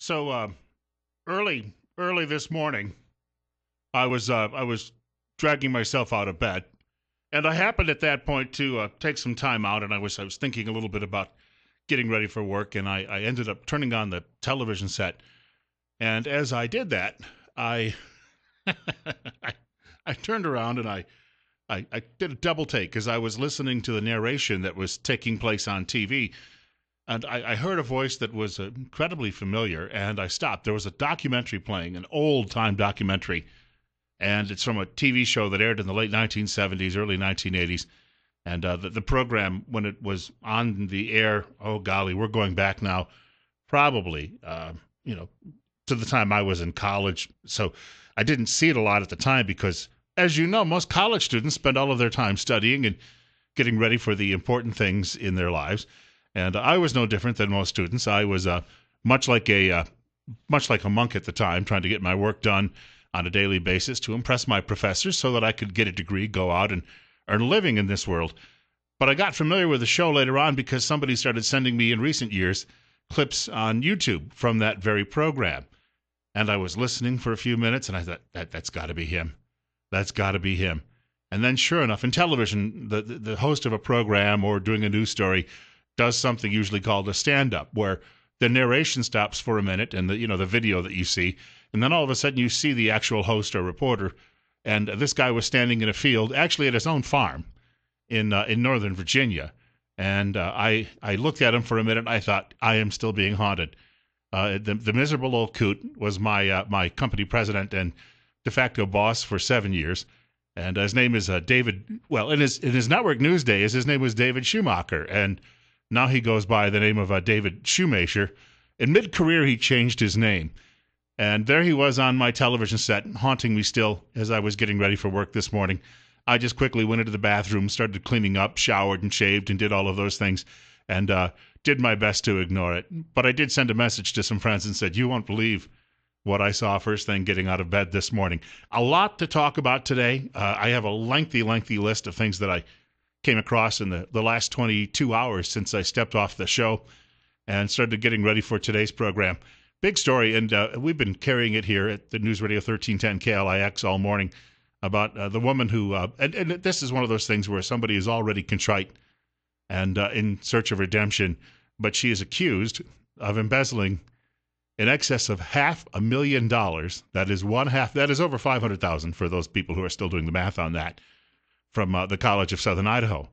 So early this morning, I was dragging myself out of bed, and I happened at that point to take some time out, and I was thinking a little bit about getting ready for work, and I ended up turning on the television set, and as I did that, I I, I turned around and I did a double take because I was listening to the narration that was taking place on TV. And I heard a voice that was incredibly familiar, and I stopped. There was a documentary playing, an old-time documentary, and it's from a TV show that aired in the late 1970s, early 1980s. And the program, when it was on the air, oh, golly, we're going back now, probably, to the time I was in college. So I didn't see it a lot at the time because, as you know, most college students spend all of their time studying and getting ready for the important things in their lives. And I was no different than most students. I was much like a monk at the time, trying to get my work done on a daily basis to impress my professors so that I could get a degree, go out and earn a living in this world. But I got familiar with the show later on because somebody started sending me in recent years clips on YouTube from that very program. And I was listening for a few minutes, and I thought, that's got to be him. That's got to be him. And then sure enough, in television, the host of a program or doing a news story does something usually called a stand-up, where the narration stops for a minute and the video that you see, and then all of a sudden you see the actual host or reporter, and this guy was standing in a field, actually at his own farm in Northern Virginia, and I looked at him for a minute, and I thought, I am still being haunted. The miserable old coot was my company president and de facto boss for 7 years, and his name is David. Well, in his network news days, his name was David Schumacher, and now he goes by the name of David Shoemaker. In mid-career, he changed his name. And there he was on my television set, haunting me still as I was getting ready for work this morning. I just quickly went into the bathroom, started cleaning up, showered and shaved, and did all of those things, and did my best to ignore it. But I did send a message to some friends and said, you won't believe what I saw first thing getting out of bed this morning. A lot to talk about today. I have a lengthy list of things that I came across in the last 22 hours since I stepped off the show and started getting ready for today's program. Big story, and we've been carrying it here at the News Radio 1310 KLIX all morning about the woman who, and this is one of those things where somebody is already contrite and in search of redemption, but she is accused of embezzling in excess of $500,000. That is that is over $500,000 for those people who are still doing the math on that, from the College of Southern Idaho.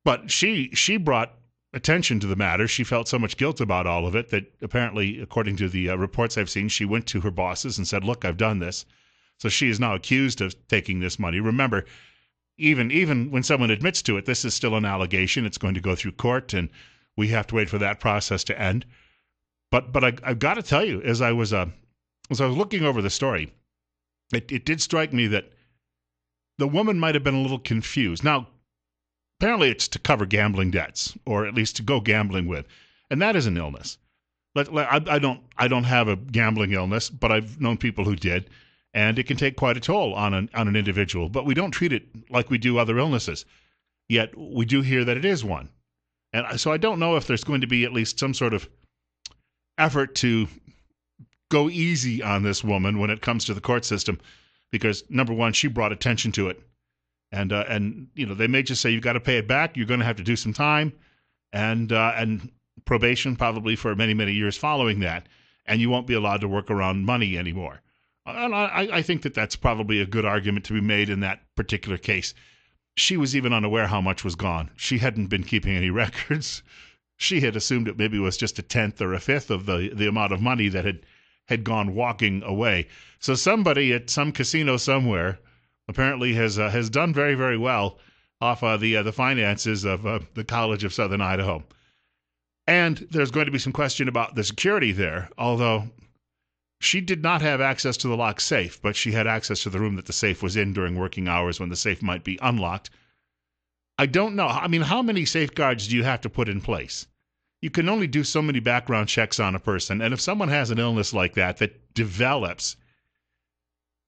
But she brought attention to the matter. She felt so much guilt about all of it that apparently, according to the reports I've seen, she went to her bosses and said, look, I've done this. So she is now accused of taking this money. Remember, even when someone admits to it, this is still an allegation. It's going to go through court, and we have to wait for that process to end. But I've got to tell you, as I was looking over the story, it did strike me that the woman might have been a little confused. Now, apparently it's to cover gambling debts, or at least to go gambling with, and that is an illness. I don't have a gambling illness, but I've known people who did, and it can take quite a toll on an individual. But we don't treat it like we do other illnesses. Yet we do hear that it is one, and so I don't know if there's going to be at least some sort of effort to go easy on this woman when it comes to the court system. Because, number one, she brought attention to it. And they may just say, you've got to pay it back. You're going to have to do some time and probation probably for many, many years following that. And you won't be allowed to work around money anymore. And I think that that's probably a good argument to be made in that particular case. She was even unaware how much was gone. She hadn't been keeping any records. She had assumed it maybe was just a tenth or a fifth of the amount of money that had gone walking away. So somebody at some casino somewhere apparently has done very, very well off the finances of the College of Southern Idaho. And there's going to be some question about the security there, although she did not have access to the locked safe, but she had access to the room that the safe was in during working hours when the safe might be unlocked. I don't know. I mean, how many safeguards do you have to put in place? You can only do so many background checks on a person, and if someone has an illness like that develops,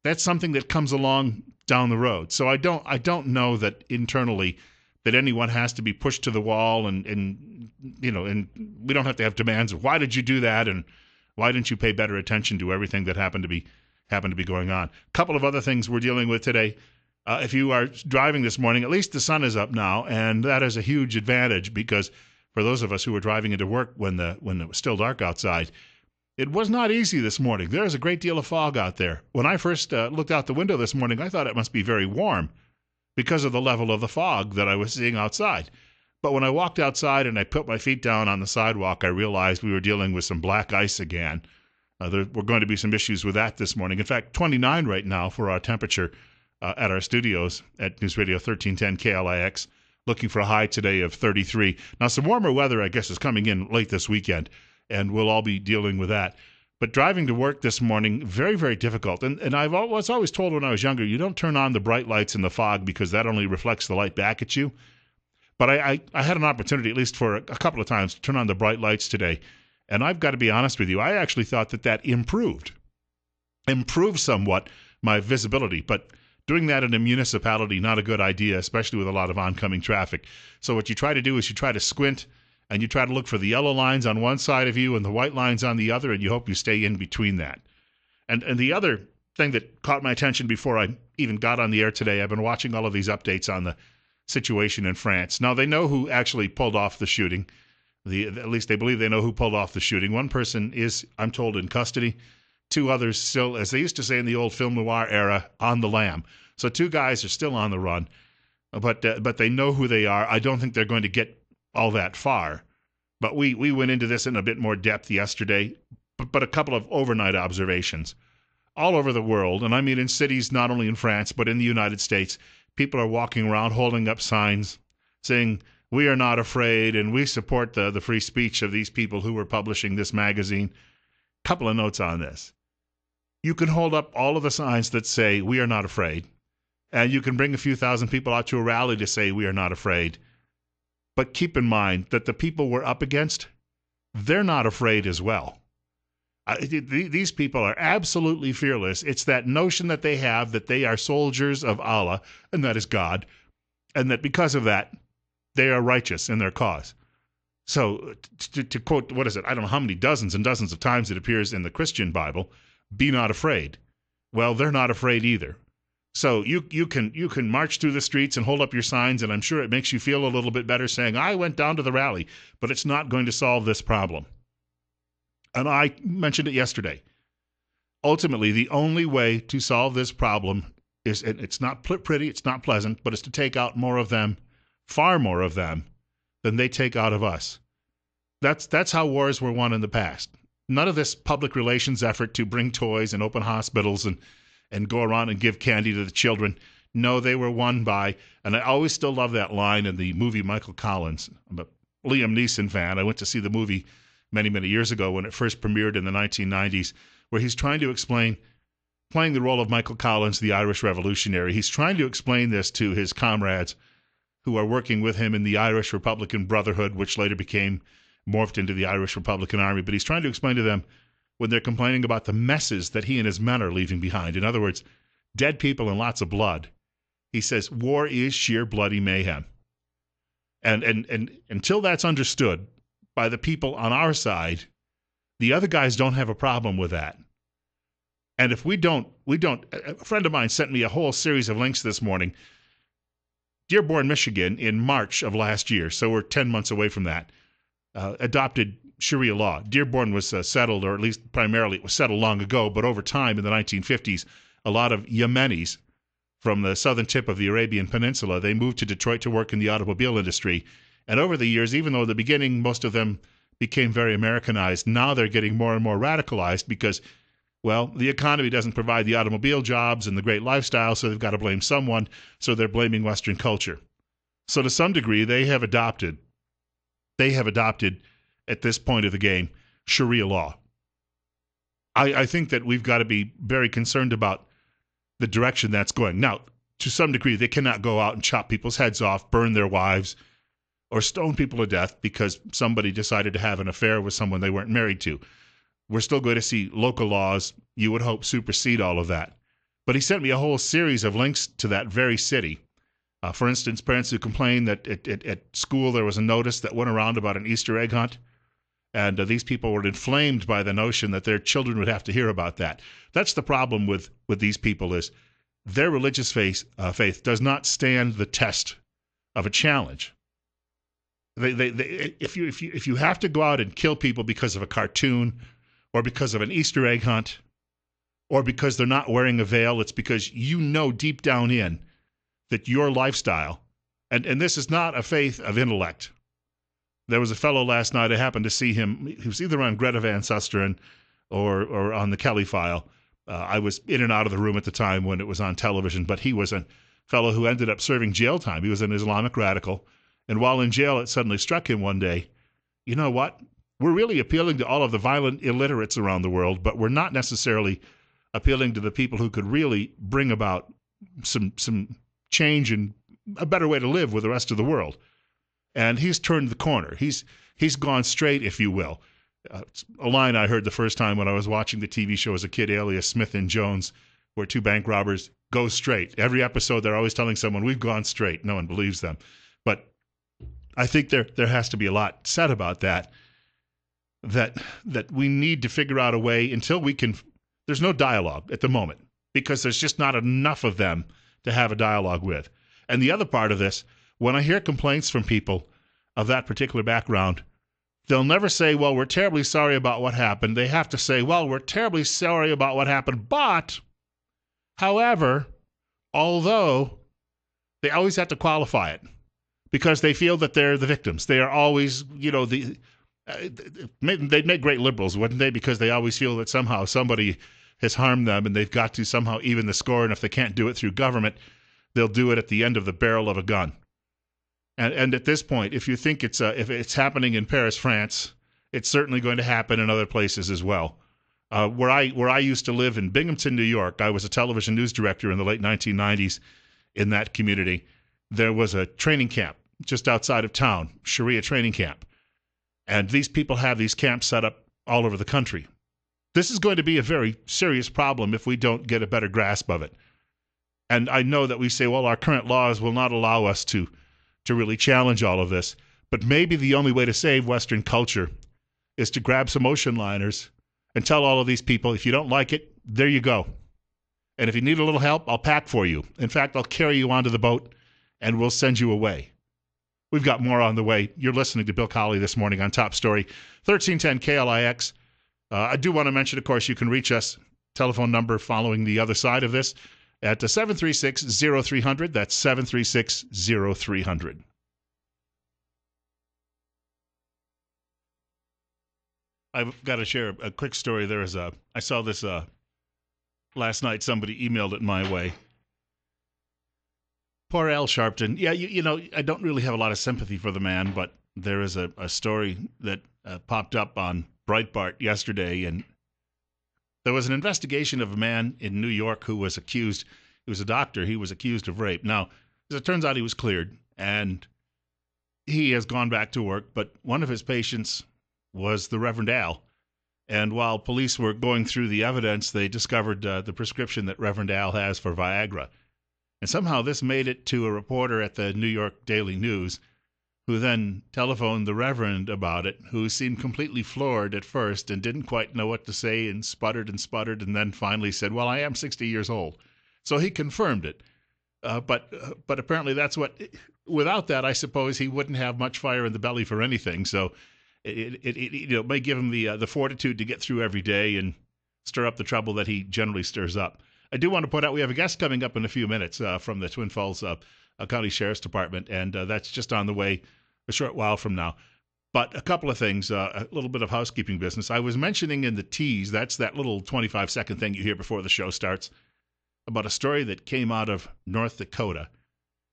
that's something that comes along down the road. So I don't know that internally that anyone has to be pushed to the wall, and we don't have to have demands of why did you do that and Why didn't you pay better attention to everything that happened to be going on? A couple of other things we're dealing with today. If you are driving this morning, at least the sun is up now, and that is a huge advantage because for those of us who were driving into work when it was still dark outside, it was not easy this morning. There's a great deal of fog out there. When I first looked out the window this morning, I thought it must be very warm because of the level of the fog that I was seeing outside. But when I walked outside and I put my feet down on the sidewalk, I realized we were dealing with some black ice again. There were going to be some issues with that this morning. In fact, 29 right now for our temperature at our studios at News Radio 1310 KLIX, looking for a high today of 33. Now, some warmer weather, I guess, is coming in late this weekend, and we'll all be dealing with that. But driving to work this morning, very, very difficult. And I was always told when I was younger, you don't turn on the bright lights in the fog because that only reflects the light back at you. But I had an opportunity, at least for a couple of times, to turn on the bright lights today. And I've got to be honest with you, I actually thought that improved somewhat my visibility. But doing that in a municipality, not a good idea, especially with a lot of oncoming traffic. So what you try to do is you try to squint, and you try to look for the yellow lines on one side of you and the white lines on the other, and you hope you stay in between that. And the other thing that caught my attention before I even got on the air today, I've been watching all of these updates on the situation in France. Now, they know who actually pulled off the shooting. At least they believe they know who pulled off the shooting. One person is, I'm told, in custody. Two others still, as they used to say in the old film noir era, on the lam. So two guys are still on the run, but they know who they are. I don't think they're going to get all that far. But we went into this in a bit more depth yesterday, but a couple of overnight observations. All over the world, and I mean in cities not only in France, but in the United States, people are walking around holding up signs saying, "We are not afraid," and we support the free speech of these people who were publishing this magazine. Couple of notes on this. You can hold up all of the signs that say, "We are not afraid," and you can bring a few thousand people out to a rally to say, "We are not afraid." But keep in mind that the people we're up against, they're not afraid as well. These people are absolutely fearless. It's that notion that they have that they are soldiers of Allah, and that is God, and that because of that, they are righteous in their cause. So to quote, what is it? I don't know how many dozens and dozens of times it appears in the Christian Bible, be not afraid. Well, they're not afraid either. So you can march through the streets and hold up your signs, and I'm sure it makes you feel a little bit better saying, "I went down to the rally," but it's not going to solve this problem. And I mentioned it yesterday. Ultimately, the only way to solve this problem is, and it's not pretty, it's not pleasant, but it's to take out more of them, far more of them, than they take out of us. That's how wars were won in the past. None of this public relations effort to bring toys and open hospitals and go around and give candy to the children. No, they were won by, and I always still love that line in the movie Michael Collins. I'm a Liam Neeson fan. I went to see the movie many, many years ago when it first premiered in the 1990s, where he's trying to explain, playing the role of Michael Collins, the Irish revolutionary, he's trying to explain this to his comrades who are working with him in the Irish Republican Brotherhood, which later became morphed into the Irish Republican Army. But he's trying to explain to them when they're complaining about the messes that he and his men are leaving behind. In other words, dead people and lots of blood. He says, war is sheer bloody mayhem. And until that's understood by the people on our side, the other guys don't have a problem with that. And if we don't, a friend of mine sent me a whole series of links this morning. Dearborn, Michigan, in March of last year, so we're 10 months away from that, adopted Sharia law. Dearborn was settled, or at least primarily it was settled long ago, but over time in the 1950s, a lot of Yemenis from the southern tip of the Arabian Peninsula, they moved to Detroit to work in the automobile industry. And over the years, even though at the beginning most of them became very Americanized, now they're getting more and more radicalized because, well, the economy doesn't provide the automobile jobs and the great lifestyle, so they've got to blame someone, so they're blaming Western culture. So to some degree, they have adopted at this point of the game, Sharia law. I think that we've got to be very concerned about the direction that's going. Now, to some degree, they cannot go out and chop people's heads off, burn their wives, or stone people to death because somebody decided to have an affair with someone they weren't married to. We're still going to see local laws, you would hope, supersede all of that. But he sent me a whole series of links to that very city. For instance, parents who complained that at school there was a notice that went around about an Easter egg hunt. And these people were inflamed by the notion that their children would have to hear about that. That's the problem with these people, is their religious faith does not stand the test of a challenge. If you have to go out and kill people because of a cartoon, or because of an Easter egg hunt, or because they're not wearing a veil, it's because you know deep down in that your lifestyle, and this is not a faith of intellect. There was a fellow last night, I happened to see him, he was either on Greta Van Susteren or on the Kelly File. I was in and out of the room at the time when it was on television, but he was a fellow who ended up serving jail time. He was an Islamic radical, and while in jail, it suddenly struck him one day, you know what? We're really appealing to all of the violent illiterates around the world, but we're not necessarily appealing to the people who could really bring about some change and a better way to live with the rest of the world. And he's turned the corner. He's gone straight, if you will. A line I heard the first time when I was watching the TV show as a kid, Alias Smith and Jones, where two bank robbers go straight. Every episode, they're always telling someone, we've gone straight. No one believes them. But I think there has to be a lot said about that we need to figure out a way until we can. There's no dialogue at the moment because there's just not enough of them to have a dialogue with. And the other part of this, when I hear complaints from people of that particular background, they'll never say, well, we're terribly sorry about what happened. They have to say, well, we're terribly sorry about what happened, but, however, although, they always have to qualify it because they feel that they're the victims. They are always, they'd make great liberals, wouldn't they? Because they always feel that somehow somebody has harmed them and they've got to somehow even the score. And if they can't do it through government, they'll do it at the end of the barrel of a gun. And at this point, if you think if it's happening in Paris, France, it's certainly going to happen in other places as well. Where I used to live in Binghamton, New York, I was a television news director in the late 1990s in that community. There was a training camp just outside of town, Sharia training camp. And these people have these camps set up all over the country. This is going to be a very serious problem if we don't get a better grasp of it. And I know that we say, well, our current laws will not allow us to really challenge all of this. But maybe the only way to save Western culture is to grab some ocean liners and tell all of these people, if you don't like it, there you go. And if you need a little help, I'll pack for you. In fact, I'll carry you onto the boat and we'll send you away. We've got more on the way. You're listening to Bill Colley this morning on Top Story, 1310 KLIX. I do want to mention, of course, you can reach us, telephone number following the other side of this, at 736-0300. That's 736-0300. I've got to share a quick story. I saw this last night. Somebody emailed it my way. Poor Al Sharpton. Yeah, I don't really have a lot of sympathy for the man, but there is a story that popped up on Breitbart yesterday, and there was an investigation of a man in New York who was accused. He was a doctor. He was accused of rape. Now, as it turns out, he was cleared, and he has gone back to work, but one of his patients was the Reverend Al. And while police were going through the evidence, they discovered the prescription that Reverend Al has for Viagra. And somehow this made it to a reporter at the New York Daily News, who then telephoned the Reverend about it, who seemed completely floored at first and didn't quite know what to say and sputtered, and then finally said, well, I am 60 years old. So he confirmed it. But apparently that's without that, I suppose he wouldn't have much fire in the belly for anything. So it may give him the fortitude to get through every day and stir up the trouble that he generally stirs up. I do want to point out we have a guest coming up in a few minutes from the Twin Falls County Sheriff's Department, and that's just on the way a short while from now. But a couple of things, a little bit of housekeeping business. I was mentioning in the tease, that's that little 25-second thing you hear before the show starts, about a story that came out of North Dakota,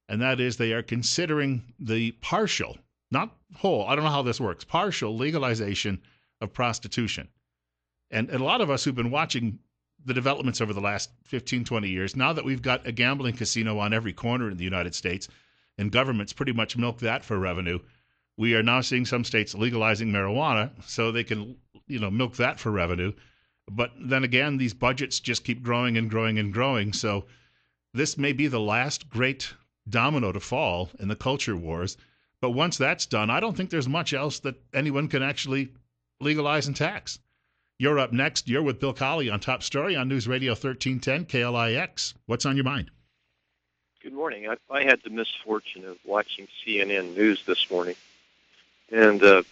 and that is they are considering the partial, not whole, I don't know how this works, partial legalization of prostitution. And a lot of us who've been watching the developments over the last 15, 20 years, now that we've got a gambling casino on every corner in the United States, and governments pretty much milk that for revenue, we are now seeing some states legalizing marijuana so they can, milk that for revenue. But then again, these budgets just keep growing and growing and growing. So this may be the last great domino to fall in the culture wars. But once that's done, I don't think there's much else that anyone can actually legalize and tax. You're up next. You're with Bill Colley on Top Story on News Radio 1310 KLIX. What's on your mind? Good morning. I had the misfortune of watching CNN News this morning, and Mr.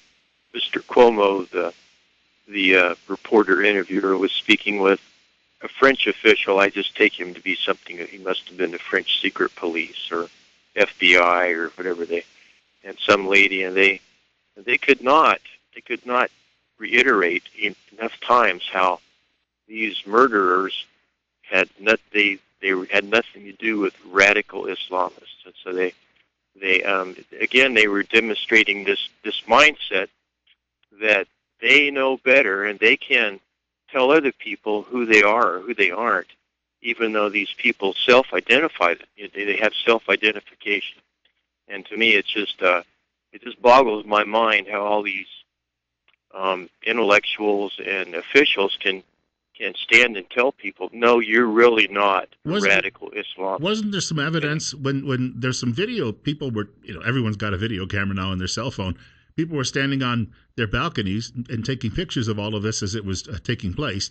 Cuomo, the reporter interviewer, was speaking with a French official. I just take him to be something that he must have been the French secret police or FBI or whatever and some lady, and they could not reiterate enough times how these murderers had they had nothing to do with radical Islamists, and so they were demonstrating this mindset that they know better and they can tell other people who they are or who they aren't, even though these people self-identify. They have self-identification, and to me, it just boggles my mind how all these intellectuals and officials can stand and tell people, no, you're really not radical Islam. Wasn't there some evidence when there's some video, people were, everyone's got a video camera now on their cell phone. People were standing on their balconies and taking pictures of all of this as it was taking place.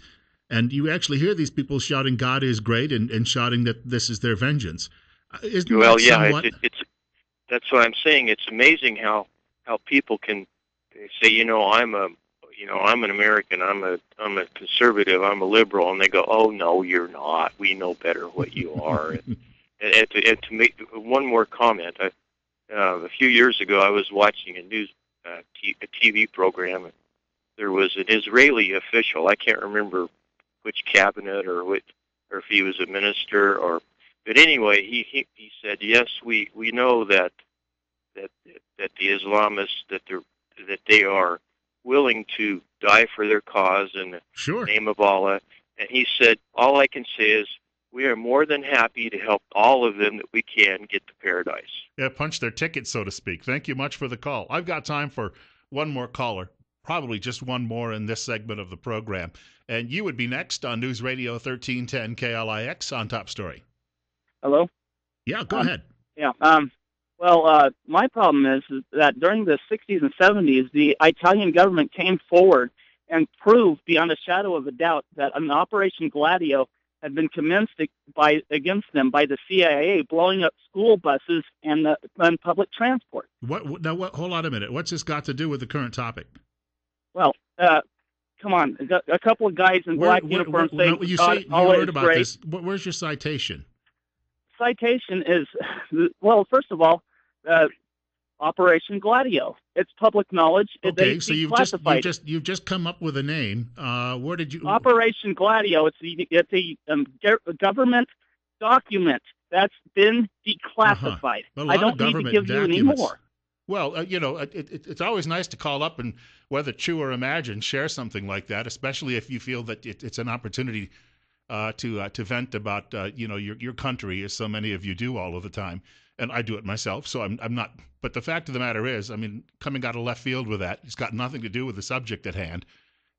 And you actually hear these people shouting, God is great, and shouting that this is their vengeance. That's what I'm saying. It's amazing how people can say, I'm an American, I'm a conservative, I'm a liberal, and they go, oh no, you're not. We know better what you are. and to make one more comment, a few years ago, I was watching a TV program, and there was an Israeli official. I can't remember which cabinet or if he was a minister but anyway, he said, yes, we know that the Islamists that they are willing to die for their cause in the name of Allah. And he said, all I can say is we are more than happy to help all of them that we can get to paradise. Yeah, punch their ticket, so to speak. Thank you much for the call. I've got time for one more caller, probably just one more in this segment of the program. And you would be next on News Radio 1310 KLIX on Top Story. Hello? Yeah, go ahead. Yeah. My problem is that during the 60s and 70s, the Italian government came forward and proved beyond a shadow of a doubt that an Operation Gladio had been commenced against them by the CIA, blowing up school buses and public transport. Hold on a minute. What's this got to do with the current topic? Well, come on. A couple of guys in black uniforms saying, you heard about this. Where's your citation? Citation is, well, first of all, Operation Gladio. It's public knowledge. Okay, so you've just come up with a name. Where did you? Operation Gladio. It's a government document that's been declassified. Uh-huh. I don't need to give you any more. Well, it's always nice to call up and, whether true or imagined, share something like that, especially if you feel that it's an opportunity to vent about your country, as so many of you do all of the time, and I do it myself. So I'm not. But the fact of the matter is, coming out of left field with that, it's got nothing to do with the subject at hand,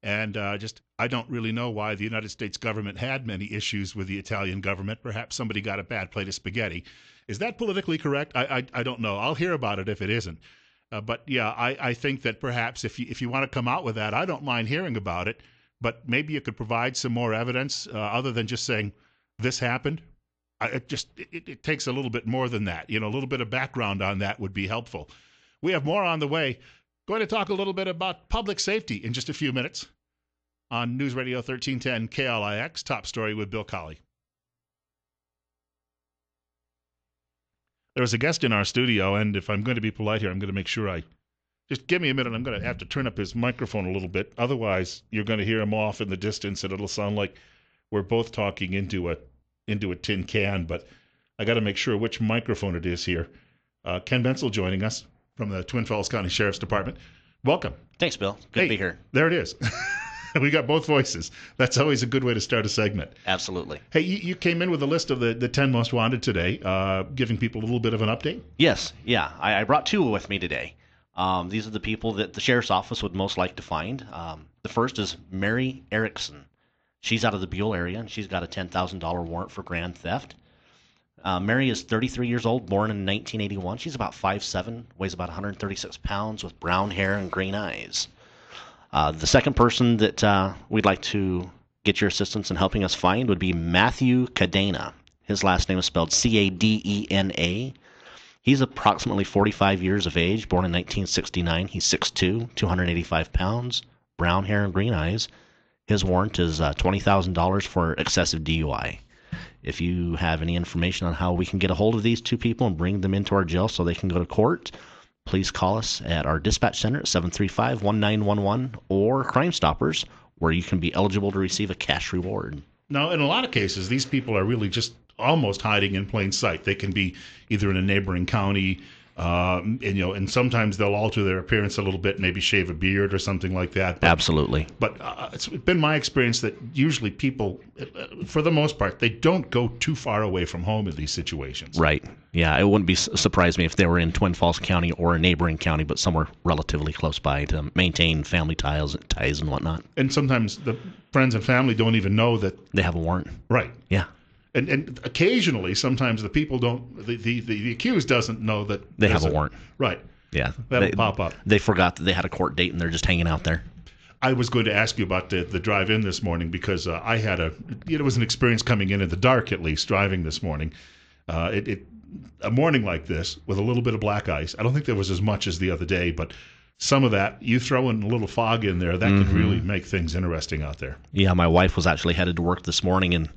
and I don't really know why the United States government had many issues with the Italian government. Perhaps somebody got a bad plate of spaghetti. Is that politically correct? I don't know. I'll hear about it if it isn't. But yeah, I think that perhaps if you want to come out with that, I don't mind hearing about it. But maybe you could provide some more evidence other than just saying this happened. It takes a little bit more than that. A little bit of background on that would be helpful. We have more on the way. Going to talk a little bit about public safety in just a few minutes on News Radio 1310 KLIX. Top Story with Bill Colley. There was a guest in our studio, and if I'm going to be polite here, I'm going to make sure just give me a minute. I'm going to have to turn up his microphone a little bit. Otherwise, you're going to hear him off in the distance, and it'll sound like we're both talking into a tin can. But I got to make sure which microphone it is here. Ken Bensel joining us from the Twin Falls County Sheriff's Department. Welcome. Thanks, Bill. Good to be here. There it is. We got both voices. That's always a good way to start a segment. Absolutely. Hey, you came in with a list of the 10 most wanted today, giving people a little bit of an update? Yes. Yeah. I brought two with me today. These are the people that the sheriff's office would most like to find. The first is Mary Erickson. She's out of the Buell area, and she's got a $10,000 warrant for grand theft. Mary is 33 years old, born in 1981. She's about 5'7", weighs about 136 pounds, with brown hair and green eyes. The second person that we'd like to get your assistance in helping us find would be Matthew Cadena. His last name is spelled Cadena. He's approximately 45 years of age, born in 1969. He's 6'2", 285 pounds, brown hair and green eyes. His warrant is $20,000 for excessive DUI. If you have any information on how we can get a hold of these two people and bring them into our jail so they can go to court, please call us at our dispatch center at 735-1911 or Crime Stoppers, where you can be eligible to receive a cash reward. Now, in a lot of cases, these people are really just almost hiding in plain sight. They can be either in a neighboring county, and sometimes they'll alter their appearance a little bit, maybe shave a beard or something like that. Absolutely. But it's been my experience that usually people, for the most part, they don't go too far away from home in these situations. Right. Yeah, it wouldn't surprise me if they were in Twin Falls County or a neighboring county, but somewhere relatively close by to maintain family ties and whatnot. And sometimes the friends and family don't even know that they have a warrant. Right. Yeah. And occasionally, sometimes the people don't, the accused doesn't know that they have a warrant. Right. Yeah. That'll pop up. They forgot that they had a court date and they're just hanging out there. I was going to ask you about the drive-in this morning because I had it was an experience coming in the dark, at least, driving this morning. A morning like this with a little bit of black ice. I don't think there was as much as the other day, but some of that, you throw in a little fog in there, that can really make things interesting out there. Yeah, my wife was actually headed to work this morning and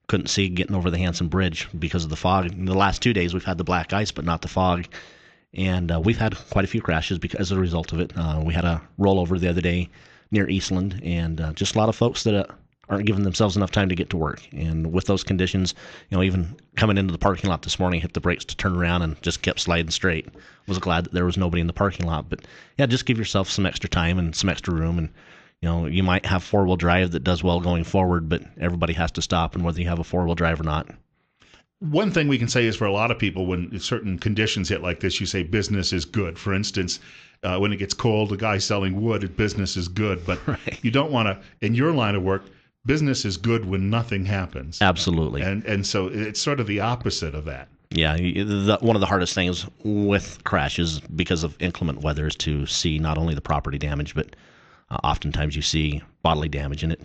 couldn't see getting over the Hanson Bridge because of the fog. In the last 2 days, we've had the black ice, but not the fog. And we've had quite a few crashes as a result of it. We had a rollover the other day near Eastland, and just a lot of folks that aren't giving themselves enough time to get to work. And with those conditions, even coming into the parking lot this morning, hit the brakes to turn around and just kept sliding straight. Was glad that there was nobody in the parking lot. But yeah, just give yourself some extra time and some extra room. And you might have four-wheel drive that does well going forward, but everybody has to stop, and whether you have a four-wheel drive or not. One thing we can say is for a lot of people, when certain conditions hit like this, you say business is good. For instance, when it gets cold, the guy selling wood, business is good. But right. You don't want to, in your line of work, business is good when nothing happens. Absolutely. And so it's sort of the opposite of that. Yeah, one of the hardest things with crashes because of inclement weather is to see not only the property damage, but oftentimes you see bodily damage, and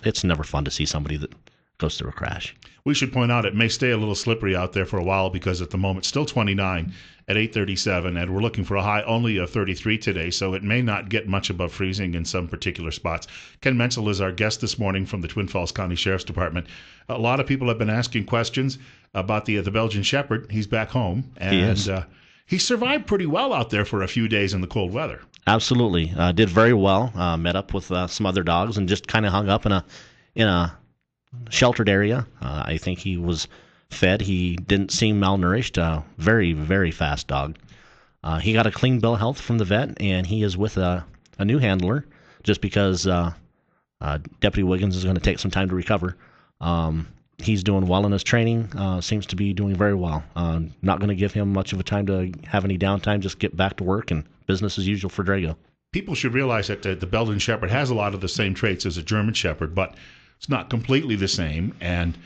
it's never fun to see somebody that goes through a crash. We should point out it may stay a little slippery out there for a while because at the moment still 29 at 8:37, and we're looking for a high only of 33 today, so it may not get much above freezing in some particular spots. Ken Menzel is our guest this morning from the Twin Falls County Sheriff's Department. A lot of people have been asking questions about the Belgian Shepherd. He's back home, and he survived pretty well out there for a few days in the cold weather. Absolutely. Did very well. Met up with some other dogs and just kind of hung up in a sheltered area. I think he was fed. He didn't seem malnourished. Very, very fast dog. He got a clean bill of health from the vet, and he is with a new handler just because Deputy Wiggins is going to take some time to recover. He's doing well in his training. Seems to be doing very well. Not going to give him much of a time to have any downtime. Just get back to work and business as usual for Drago. People should realize that the Belgian Shepherd has a lot of the same traits as a German Shepherd, but it's not completely the same. And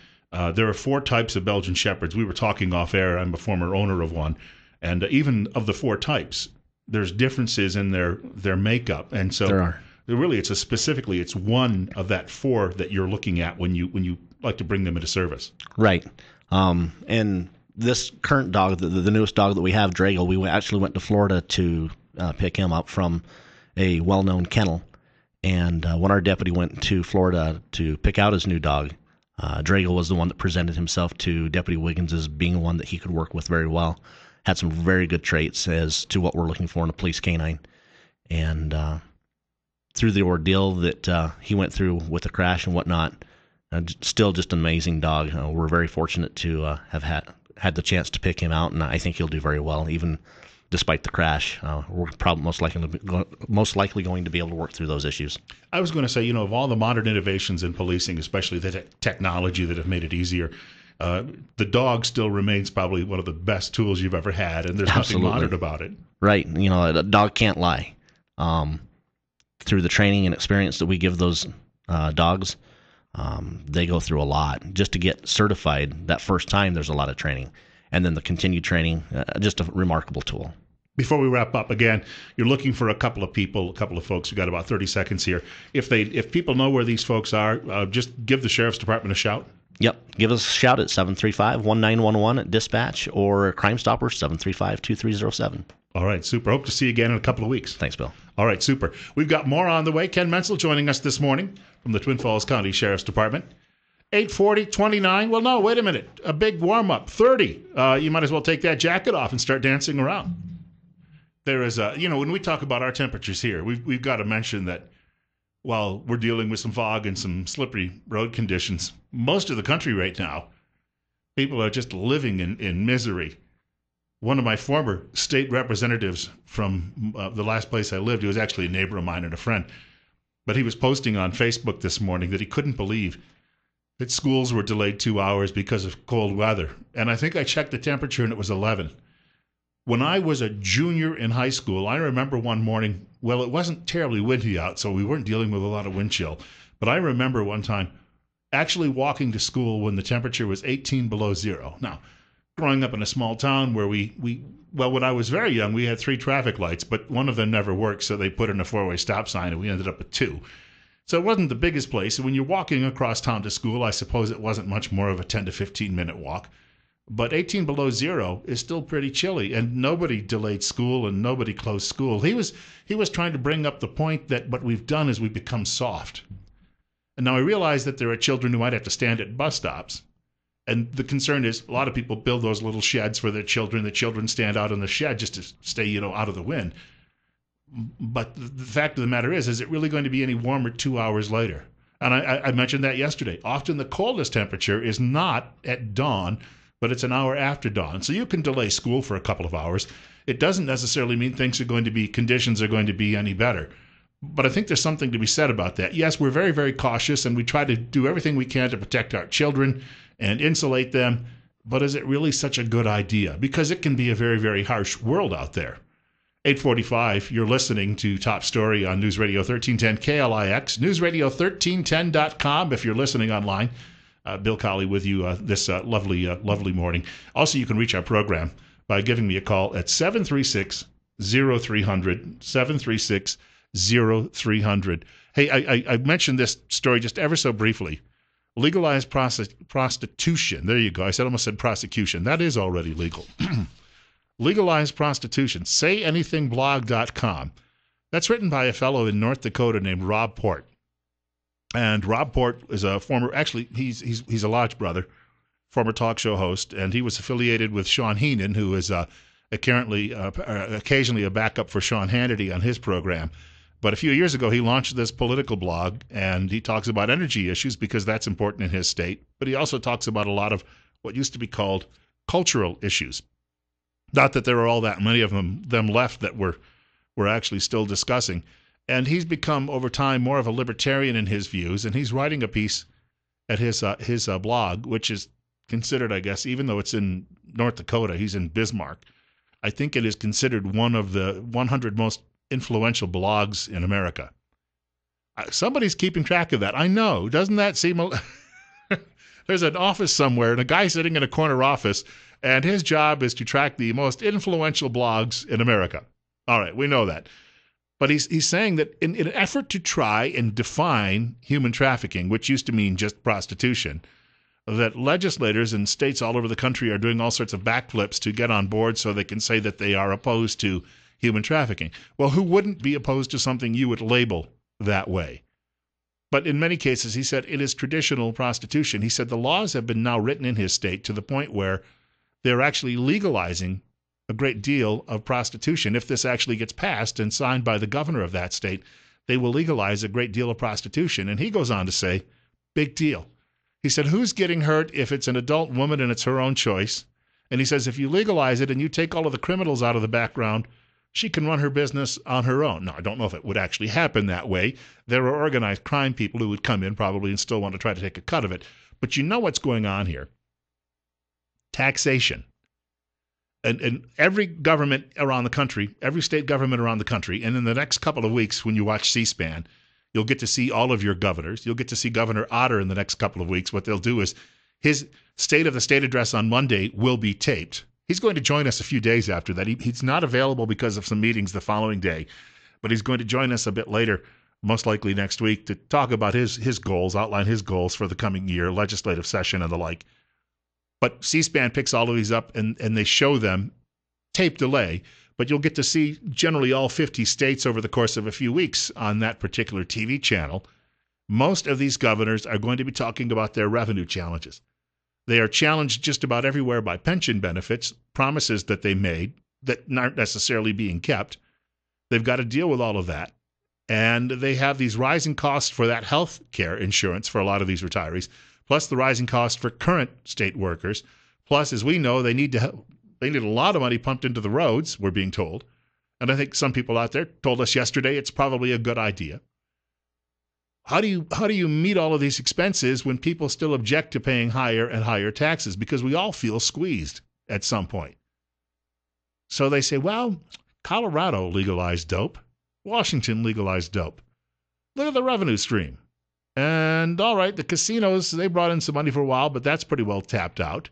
there are 4 types of Belgian Shepherds. We were talking off air. I'm a former owner of one. And even of the 4 types, there's differences in their makeup. And so there are. Really, it's one of that 4 that you're looking at when you like to bring them into service. Right. And this current dog, the newest dog that we have, Drago, we actually went to Florida to pick him up from a well-known kennel. And when our deputy went to Florida to pick out his new dog, Drago was the one that presented himself to Deputy Wiggins as being one that he could work with very well. Had some very good traits as to what we're looking for in a police canine. And through the ordeal that he went through with the crash and whatnot, still just an amazing dog. We're very fortunate to have had the chance to pick him out, and I think he'll do very well, even despite the crash. We're probably most likely going to be able to work through those issues. I was going to say, of all the modern innovations in policing, especially the technology that have made it easier, the dog still remains probably one of the best tools you've ever had, and there's Absolutely. Nothing modern about it. Right. A dog can't lie. Through the training and experience that we give those dogs, they go through a lot. Just to get certified that first time, there's a lot of training. And then the continued training, just a remarkable tool. Before we wrap up, again, you're looking for a couple of people, a couple of folks. We've got about 30 seconds here. If people know where these folks are, just give the Sheriff's Department a shout. Yep. Give us a shout at 735-1911 at dispatch or Crime Stoppers 735-2307. All right, super. Hope to see you again in a couple of weeks. Thanks, Bill. All right, super. We've got more on the way. Ken Menzel joining us this morning from the Twin Falls County Sheriff's Department. 8:40, 29. Well, no, wait a minute. A big warm-up, 30. You might as well take that jacket off and start dancing around. There is when we talk about our temperatures here, we've got to mention that while we're dealing with some fog and some slippery road conditions, most of the country right now, people are just living in misery. One of my former state representatives from the last place I lived, he was actually a neighbor of mine and a friend, but he was posting on Facebook this morning that he couldn't believe that schools were delayed 2 hours because of cold weather. And I think I checked the temperature and it was 11. When I was a junior in high school, I remember one morning, well, it wasn't terribly windy out, so we weren't dealing with a lot of wind chill. But I remember one time actually walking to school when the temperature was 18 below zero. Now, growing up in a small town where when I was very young, we had 3 traffic lights, but one of them never worked, so they put in a 4-way stop sign, and we ended up with 2. So it wasn't the biggest place. And when you're walking across town to school, I suppose it wasn't much more of a 10 to 15-minute walk. But 18 below zero is still pretty chilly, and nobody delayed school and nobody closed school. He was trying to bring up the point that what we've done is we've become soft. And now I realize that there are children who might have to stand at bus stops. And the concern is a lot of people build those little sheds for their children. The children stand out in the shed just to stay, out of the wind. But the fact of the matter is it really going to be any warmer 2 hours later? And I mentioned that yesterday. Often the coldest temperature is not at dawn, but it's an hour after dawn. So you can delay school for a couple of hours. It doesn't necessarily mean conditions are going to be any better. But I think there's something to be said about that. Yes, we're very, very cautious, and we try to do everything we can to protect our children and insulate them. But is it really such a good idea? Because it can be a very, very harsh world out there. 8:45, you're listening to Top Story on News Radio 1310 KLIX, newsradio1310.com if you're listening online. Bill Colley with you this lovely morning. Also, you can reach our program by giving me a call at 736-0300, 736-0300. Hey, I mentioned this story just ever so briefly. Legalized prostitution. There you go. I almost said prosecution. That is already legal. Legalized prostitution. SayAnythingBlog.com. That's written by a fellow in North Dakota named Rob Port. And Rob Port is a former, actually, he's a Lodge brother, former talk show host, and he was affiliated with Sean Heenan, who is occasionally a backup for Sean Hannity on his program. But a few years ago, he launched this political blog, and he talks about energy issues because that's important in his state. But he also talks about a lot of what used to be called cultural issues. Not that there are all that many of them left that we're actually still discussing. And he's become, over time, more of a libertarian in his views, and he's writing a piece at his blog, which is considered, I guess, even though it's in North Dakota, he's in Bismarck, I think it is considered one of the 100 most influential blogs in America. Somebody's keeping track of that. I know. Doesn't that seem... There's an office somewhere, and a guy sitting in a corner office, and his job is to track the most influential blogs in America. All right, we know that. But he's saying that in an effort to try and define human trafficking, which used to mean just prostitution, that legislators in states all over the country are doing all sorts of backflips to get on board so they can say that they are opposed to human trafficking. Well, who wouldn't be opposed to something you would label that way? But in many cases, he said, it is traditional prostitution. He said the laws have been now written in his state to the point where they're actually legalizing a great deal of prostitution. If this actually gets passed and signed by the governor of that state, they will legalize a great deal of prostitution. And he goes on to say, big deal. He said, who's getting hurt if it's an adult woman and it's her own choice? And he says, if you legalize it and you take all of the criminals out of the background, she can run her business on her own. Now, I don't know if it would actually happen that way. There are organized crime people who would come in probably and still want to try to take a cut of it. But you know what's going on here. Taxation. And every government around the country, every state government around the country, and in the next couple of weeks when you watch C-SPAN, you'll get to see all of your governors. You'll get to see Governor Otter in the next couple of weeks. What they'll do is his State of the State address on Monday will be taped. He's going to join us a few days after that. He's not available because of some meetings the following day, but he's going to join us a bit later, most likely next week, to talk about his goals, outline his goals for the coming year, legislative session and the like. But C-SPAN picks all of these up, and they show them tape delay, but you'll get to see generally all 50 states over the course of a few weeks on that particular TV channel. Most of these governors are going to be talking about their revenue challenges. They are challenged just about everywhere by pension benefits, promises that they made that aren't necessarily being kept. They've got to deal with all of that. And they have these rising costs for that health care insurance for a lot of these retirees, plus the rising cost for current state workers. Plus, as we know, they need a lot of money pumped into the roads, we're being told. And I think some people out there told us yesterday it's probably a good idea. How do you meet all of these expenses when people still object to paying higher and higher taxes? Because we all feel squeezed at some point. So they say, well, Colorado legalized dope. Washington legalized dope. Look at the revenue stream. And all right, the casinos, they brought in some money for a while, but that's pretty well tapped out.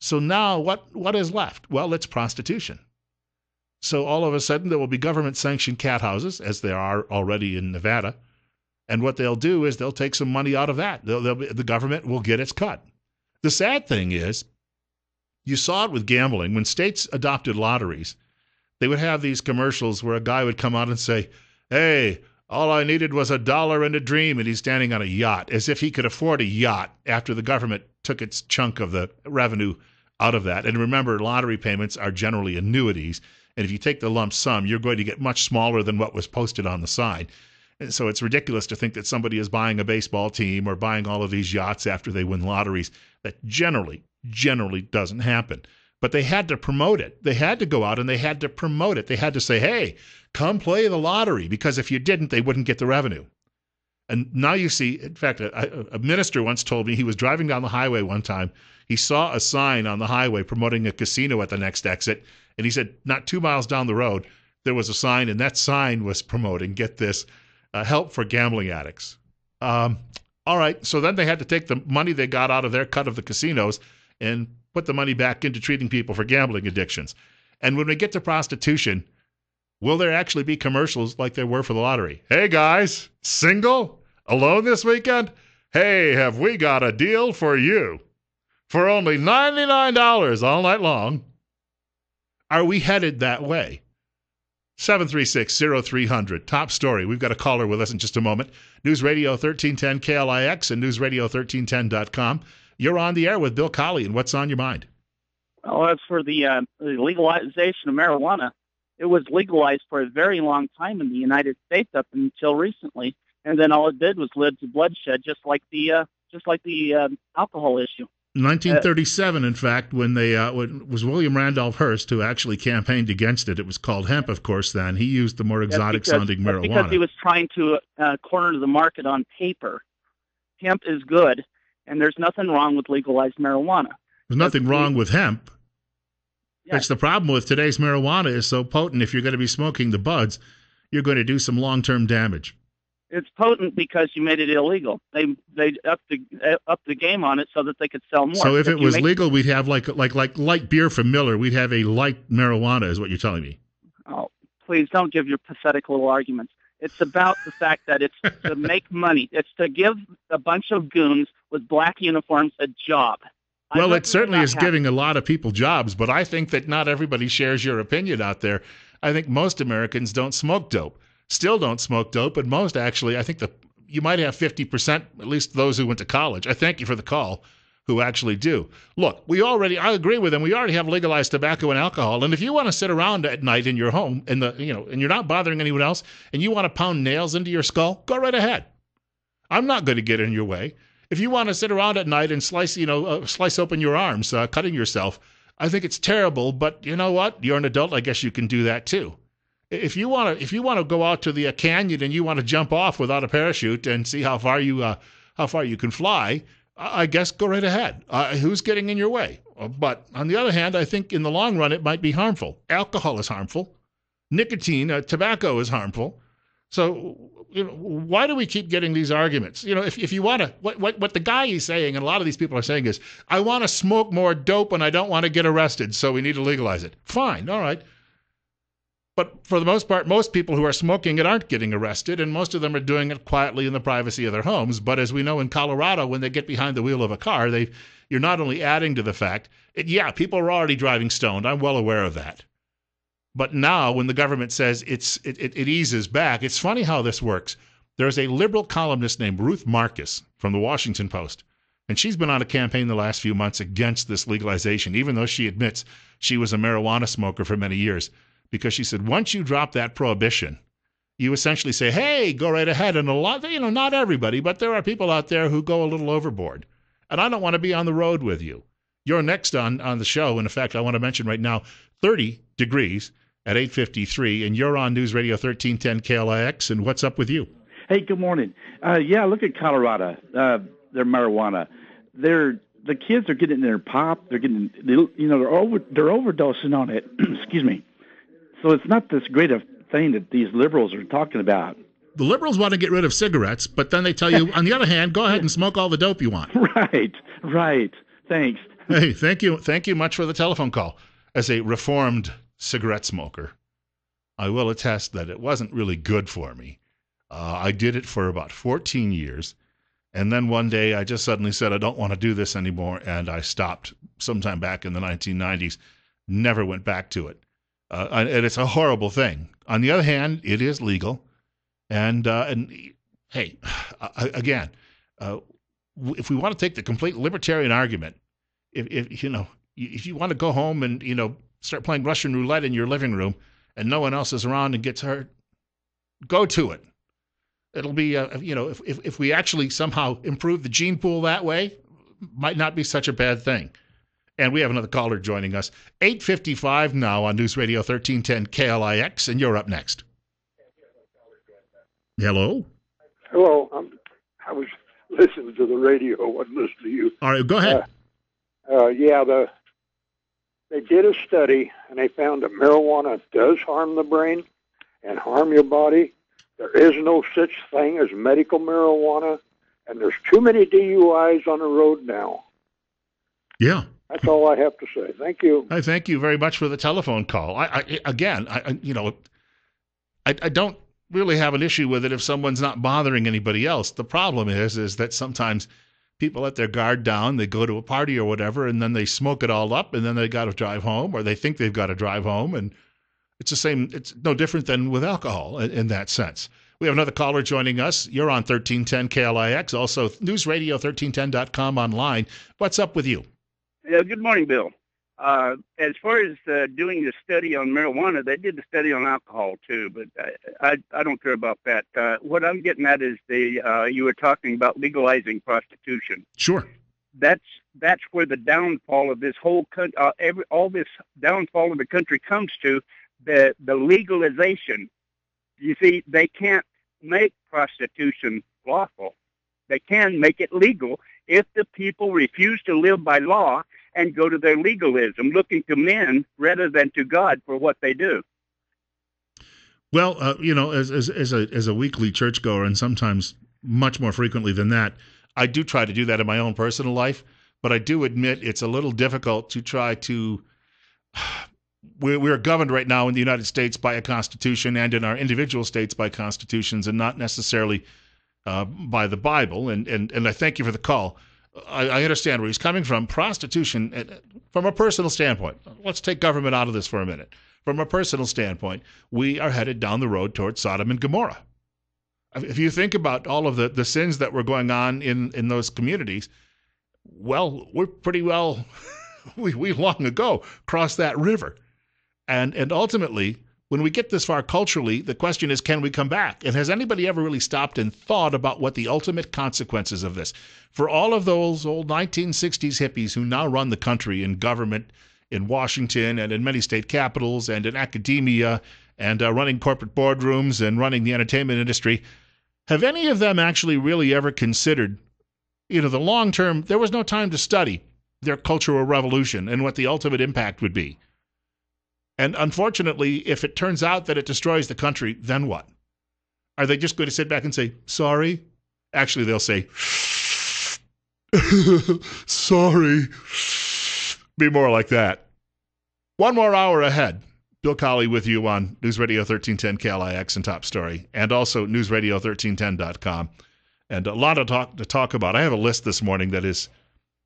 So now what is left? Well, it's prostitution. So all of a sudden there will be government-sanctioned cat houses, as there are already in Nevada. And what they'll do is they'll take some money out of that. The government will get its cut. The sad thing is, you saw it with gambling. When states adopted lotteries, they would have these commercials where a guy would come out and say, hey, all I needed was $1 and a dream, and he's standing on a yacht, as if he could afford a yacht after the government took its chunk of the revenue out of that. And remember, lottery payments are generally annuities, and if you take the lump sum, you're going to get much smaller than what was posted on the side. And so it's ridiculous to think that somebody is buying a baseball team or buying all of these yachts after they win lotteries. That generally doesn't happen. But they had to promote it. They had to go out and they had to promote it. They had to say, hey, come play the lottery, because if you didn't, they wouldn't get the revenue. And now you see, in fact, a minister once told me he was driving down the highway one time. He saw a sign on the highway promoting a casino at the next exit. And he said, not 2 miles down the road, there was a sign, and that sign was promoting, get this, help for gambling addicts. All right, so then they had to take the money they got out of their cut of the casinos and put the money back into treating people for gambling addictions. And when we get to prostitution, will there actually be commercials like there were for the lottery? Hey, guys, single? Alone this weekend? Hey, have we got a deal for you? For only $99 all night long. Are we headed that way? 736-0300, top story. We've got a caller with us in just a moment. News Radio 1310 KLIX and newsradio1310.com. You're on the air with Bill Colley, and what's on your mind? Well, as for the legalization of marijuana, it was legalized for a very long time in the United States up until recently, and then all it did was lead to bloodshed, just like the alcohol issue. 1937, in fact, when it was William Randolph Hearst who actually campaigned against it. It was called hemp, of course, then. He used the more exotic-sounding marijuana. Because he was trying to corner the market on paper. Hemp is good, and there's nothing wrong with legalized marijuana. There's nothing wrong with hemp. Yeah. It's the problem with today's marijuana is so potent, if you're going to be smoking the buds, you're going to do some long-term damage. It's potent because you made it illegal. They upped the game on it so that they could sell more. So if it was legal, we'd have like light beer from Miller. We'd have a light marijuana, is what you're telling me. Oh, please don't give your pathetic little arguments. It's about the fact that it's to make money. It's to give a bunch of goons with black uniforms a job. Well, it certainly is giving a lot of people jobs, but I think that not everybody shares your opinion out there. I think most Americans don't smoke dope. Still don't smoke dope, but most actually, I think you might have 50%, at least those who went to college. I thank you for the call, who actually do. Look, I agree with them. We already have legalized tobacco and alcohol, and if you want to sit around at night in your home and you're not bothering anyone else, and you want to pound nails into your skull, go right ahead. I'm not going to get in your way. If you want to sit around at night and slice open your arms, cutting yourself, I think it's terrible. But you know what? You're an adult. I guess you can do that too. If you want to go out to the canyon and you want to jump off without a parachute and see how far you can fly, I guess go right ahead. Who's getting in your way? But on the other hand, I think in the long run it might be harmful. Alcohol is harmful. Nicotine, tobacco is harmful. So, why do we keep getting these arguments? If you want to, what the guy is saying, and a lot of these people are saying is, I want to smoke more dope and I don't want to get arrested, so we need to legalize it. Fine, all right. But for the most part, most people who are smoking it aren't getting arrested, and most of them are doing it quietly in the privacy of their homes. But as we know in Colorado, when they get behind the wheel of a car, you're not only adding to the fact, people are already driving stoned. I'm well aware of that. But now, when the government says it eases back, it's funny how this works. There's a liberal columnist named Ruth Marcus from the Washington Post, and she's been on a campaign the last few months against this legalization, even though she admits she was a marijuana smoker for many years, because she said once you drop that prohibition, you essentially say, hey, go right ahead. And a lot, not everybody, but there are people out there who go a little overboard. And I don't want to be on the road with you. You're next on the show. And in fact, I want to mention right now, 30 degrees at 8:53, and you're on News Radio 1310 KLIX, and what's up with you? Hey, good morning. Look at Colorado. Their marijuana. The kids are getting their pop. They're getting, they're overdosing on it. Excuse me. So it's not this great a thing that these liberals are talking about. The liberals want to get rid of cigarettes, but then they tell you, on the other hand, go ahead and smoke all the dope you want. Right. Thanks. Hey, thank you much for the telephone call. As a reformed cigarette smoker, I will attest that it wasn't really good for me. I did it for about 14 years, and then one day I just suddenly said I don't want to do this anymore, and I stopped sometime back in the 1990s, never went back to it. And it's a horrible thing. On the other hand, it is legal, and hey, again, if we want to take the complete libertarian argument, if you want to go home and start playing Russian roulette in your living room and no one else is around and gets hurt, go to it. It'll be, if we actually somehow improve the gene pool that way, might not be such a bad thing. And we have another caller joining us. 8:55 now on News Radio 1310 KLIX, and you're up next. Hello? Hello. I was listening to the radio. I wasn't listening to you. All right, go ahead. They did a study, and they found that marijuana does harm the brain and harm your body. There is no such thing as medical marijuana, and there's too many DUIs on the road now. Yeah. That's all I have to say. Thank you. I thank you very much for the telephone call. I don't really have an issue with it if someone's not bothering anybody else. The problem is that sometimes people let their guard down, they go to a party or whatever, and then they smoke it all up, and then they got to drive home, or they think they've got to drive home, and it's the same. It's no different than with alcohol in that sense. We have another caller joining us. You're on 1310 KLIX, also newsradio1310.com online. What's up with you? Yeah, good morning, Bill. As far as doing the study on marijuana, they did the study on alcohol too, but I don't care about that. What I'm getting at is you were talking about legalizing prostitution. Sure. That's where the downfall of this whole country, all this downfall of the country comes to, the legalization. You see, they can't make prostitution lawful. They can make it legal if the people refuse to live by law and go to their legalism, looking to men rather than to God for what they do. Well, as a weekly churchgoer, and sometimes much more frequently than that, I do try to do that in my own personal life, but I do admit it's a little difficult to try to. We're governed right now in the United States by a constitution, and in our individual states by constitutions, and not necessarily by the Bible. And I thank you for the call. I understand where he's coming from. Prostitution, from a personal standpoint, let's take government out of this for a minute. From a personal standpoint, we are headed down the road towards Sodom and Gomorrah. If you think about all of the sins that were going on in those communities, well, we're pretty well, we long ago crossed that river. And ultimately, when we get this far culturally, the question is, can we come back? And has anybody ever really stopped and thought about what the ultimate consequences of this? For all of those old 1960s hippies who now run the country in government, in Washington and in many state capitals and in academia and running corporate boardrooms and running the entertainment industry, have any of them actually really ever considered, the long term? There was no time to study their cultural revolution and what the ultimate impact would be. And unfortunately, if it turns out that it destroys the country, then what? Are they just going to sit back and say, sorry? Actually, they'll say, sorry. Be more like that. One more hour ahead. Bill Colley with you on News Radio 1310 KLIX and Top Story, and also newsradio1310.com. And a lot to talk about. I have a list this morning that is,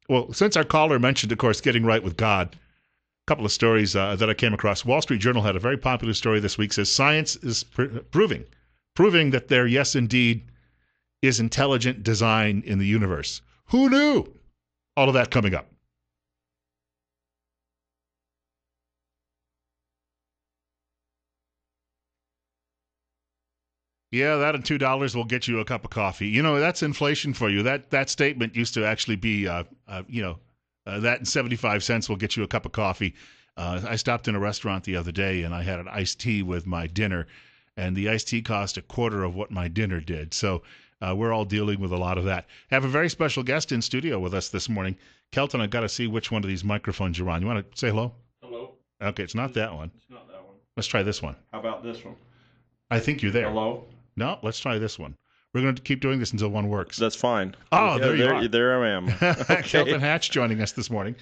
well, since our caller mentioned, of course, getting right with God, a couple of stories that I came across. Wall Street Journal had a very popular story this week, says science is proving that there, yes, indeed, is intelligent design in the universe. Who knew? All of that coming up. Yeah, that and $2 will get you a cup of coffee. You know, that's inflation for you. That statement used to actually be, that and 75 cents will get you a cup of coffee. I stopped in a restaurant the other day, and I had an iced tea with my dinner, and the iced tea cost a quarter of what my dinner did. So we're all dealing with a lot of that. Have a very special guest in studio with us this morning. Kelton, I've got to see which one of these microphones you're on. You want to say hello? Hello. Okay, it's not that one. It's not that one. Let's try this one. How about this one? I think you're there. Hello. No, let's try this one. We're going to keep doing this until one works. That's fine. Oh, there you are. There I am. Okay. Kelton Hatch joining us this morning.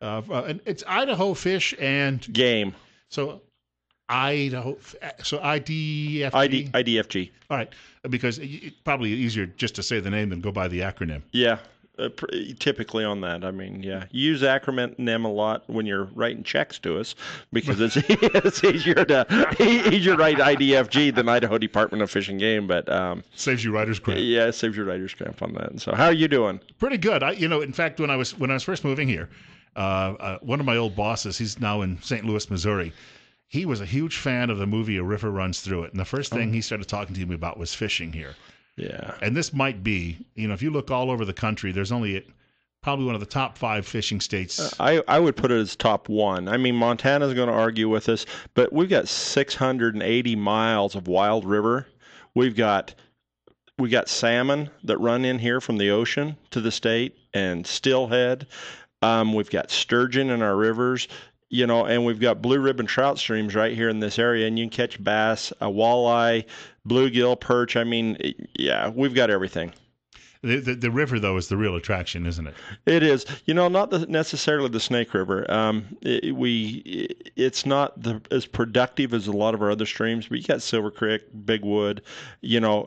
And it's Idaho Fish and Game. So Idaho. So IDFG. IDFG. All right, because it's probably easier just to say the name than go by the acronym. Yeah. Typically on that. I mean, yeah. You use acronym a lot when you're writing checks to us because it's easier to write IDFG than Idaho Department of Fish and Game, but saves you writer's cramp. Yeah, it saves you writer's cramp on that. So how are you doing? Pretty good. In fact, when I was first moving here, one of my old bosses, he's now in St. Louis, Missouri. He was a huge fan of the movie A River Runs Through It, and the first thing he started talking to me about was fishing here. Yeah. And this might be, if you look all over the country, there's only probably one of the top 5 fishing states. I would put it as top 1. I mean, Montana's going to argue with us, but we've got 680 miles of wild river. We got salmon that run in here from the ocean to the state and steelhead. We've got sturgeon in our rivers. And we've got blue ribbon trout streams right here in this area, and you can catch bass, a walleye, bluegill, perch. I mean, yeah, we've got everything. The river, though, is the real attraction, isn't it? It is. Not necessarily the Snake River. It's not as productive as a lot of our other streams, but you got Silver Creek, Big Wood,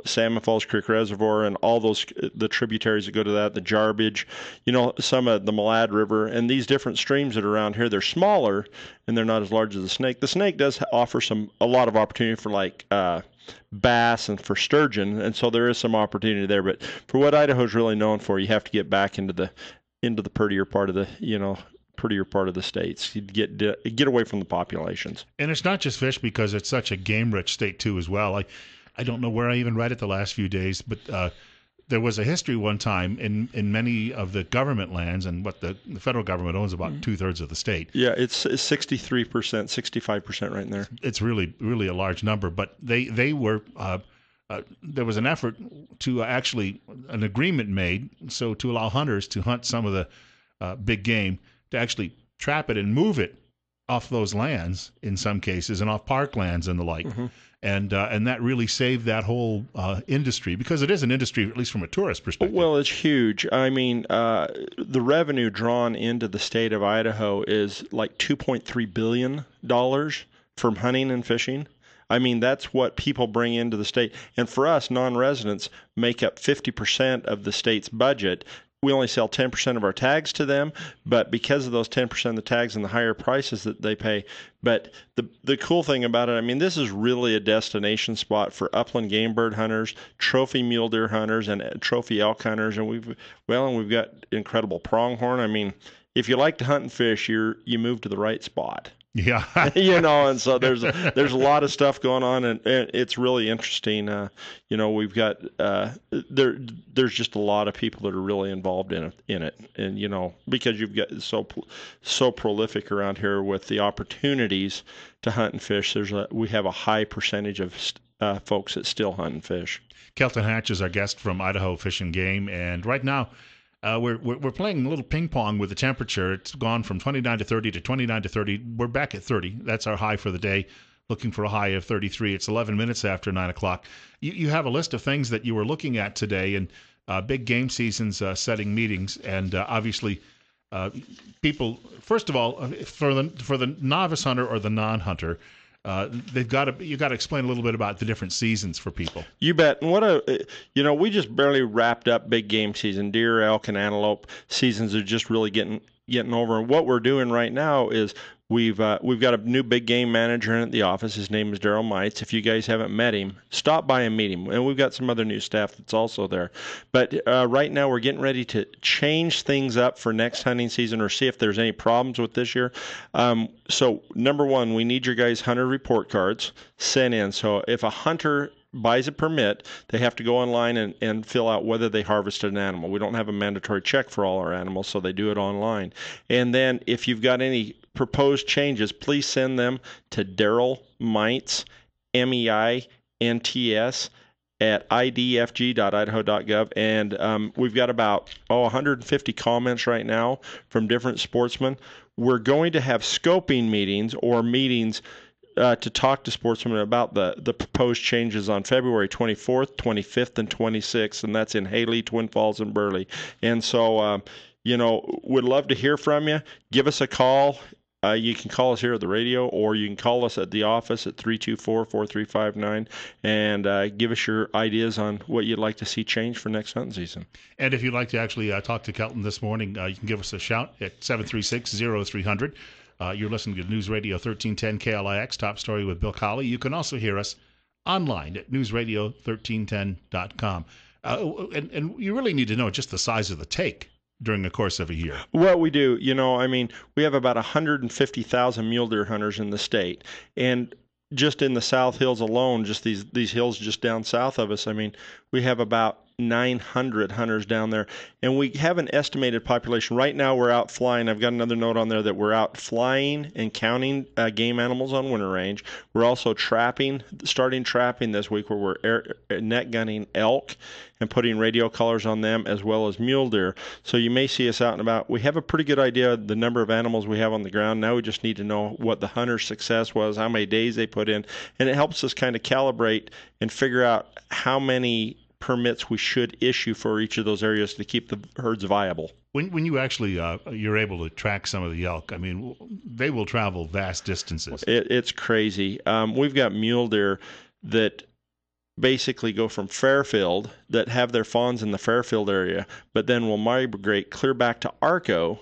Salmon Falls Creek Reservoir, and all the tributaries that go to that, the Jarbidge, some of the Malad River, and these different streams that are around here. They're smaller, and they're not as large as the Snake. The Snake does offer a lot of opportunity for bass and for sturgeon, and so there is some opportunity there. But for what Idaho's really known for, you have to get back into the prettier part of the states. You get away from the populations. And it's not just fish because it's such a game-rich state too, as well. I don't know where I even read it the last few days, but there was a history one time in many of the government lands, and what the federal government owns about 2/3 of the state. Yeah, it's 63%, 65% right in there. It's really, really a large number. But they were there was an effort to actually an agreement made so to allow hunters to hunt some of the big game, to actually trap it and move it off those lands in some cases, and off parklands and the like. Mm-hmm. And that really saved that whole industry, because it is an industry, at least from a tourist perspective. Well, it's huge. I mean, the revenue drawn into the state of Idaho is like $2.3 billion from hunting and fishing. I mean, that's what people bring into the state. And for us, non-residents make up 50% of the state's budget. We only sell 10% of our tags to them, but because of those 10% of the tags and the higher prices that they pay. But the cool thing about it, I mean, this is really a destination spot for upland game bird hunters, trophy mule deer hunters, and trophy elk hunters. And we've got incredible pronghorn. I mean, if you like to hunt and fish, you move to the right spot. Yeah. And so there's a lot of stuff going on, and it's really interesting. We've got there's just a lot of people that are really involved in it, and because you've got so prolific around here with the opportunities to hunt and fish. We have a high percentage of folks that still hunt and fish. Kelton Hatch is our guest from Idaho Fish and Game, and right now we're playing a little ping pong with the temperature. It's gone from 29 to 30 to 29 to 30. We're back at 30. That's our high for the day. looking for a high of 33. It's 11 minutes after 9 o'clock. You have a list of things that you were looking at today, and big game seasons setting meetings, and obviously people. First of all, for the novice hunter or the non-hunter, you got to explain a little bit about the different seasons for people. You bet. And we just barely wrapped up big game season. Deer, elk, and antelope seasons are just really getting over. And what we're doing right now is we've got a new big game manager in at the office. His name is Daryl Mites. If you guys haven't met him, stop by and meet him. And we've got some other new staff that's also there. But right now we're getting ready to change things up for next hunting season, or see if there's any problems with this year. So number one, we need your guys' hunter report cards sent in. So if a hunter buys a permit, they have to go online and fill out whether they harvested an animal. We don't have a mandatory check for all our animals, so they do it online. And then if you've got any proposed changes, please send them to Daryl Mites, MEINTS, at idfg.idaho.gov. And we've got about 150 comments right now from different sportsmen. We're going to have scoping meetings or meetings to talk to sportsmen about the proposed changes on February 24th, 25th, and 26th, and that's in Haley, Twin Falls, and Burley. And so, would love to hear from you. Give us a call. You can call us here at the radio, or you can call us at the office at 324-4359 and give us your ideas on what you'd like to see change for next hunting season. And if you'd like to actually talk to Kelton this morning, you can give us a shout at 736-0300. You're listening to News Radio 1310 KLIX, Top Story with Bill Colley. You can also hear us online at newsradio1310.com. And you really need to know just the size of the take during the course of a year. Well, we do. We have about 150,000 mule deer hunters in the state. And just in the South Hills alone, just these hills just down south of us, we have about 900 hunters down there, and we have an estimated population. Right now we're out flying. I've got another note on there that we're out flying and counting game animals on winter range. We're also starting trapping this week, where we're net gunning elk and putting radio collars on them, as well as mule deer. So you may see us out and about. We have a pretty good idea of the number of animals we have on the ground. Now we just need to know what the hunter's success was, how many days they put in, and it helps us kind of calibrate and figure out how many permits we should issue for each of those areas to keep the herds viable. When you actually you're able to track some of the elk, they will travel vast distances. It's crazy. We've got mule deer that basically go from Fairfield, that have their fawns in the Fairfield area, but then will migrate clear back to Arco,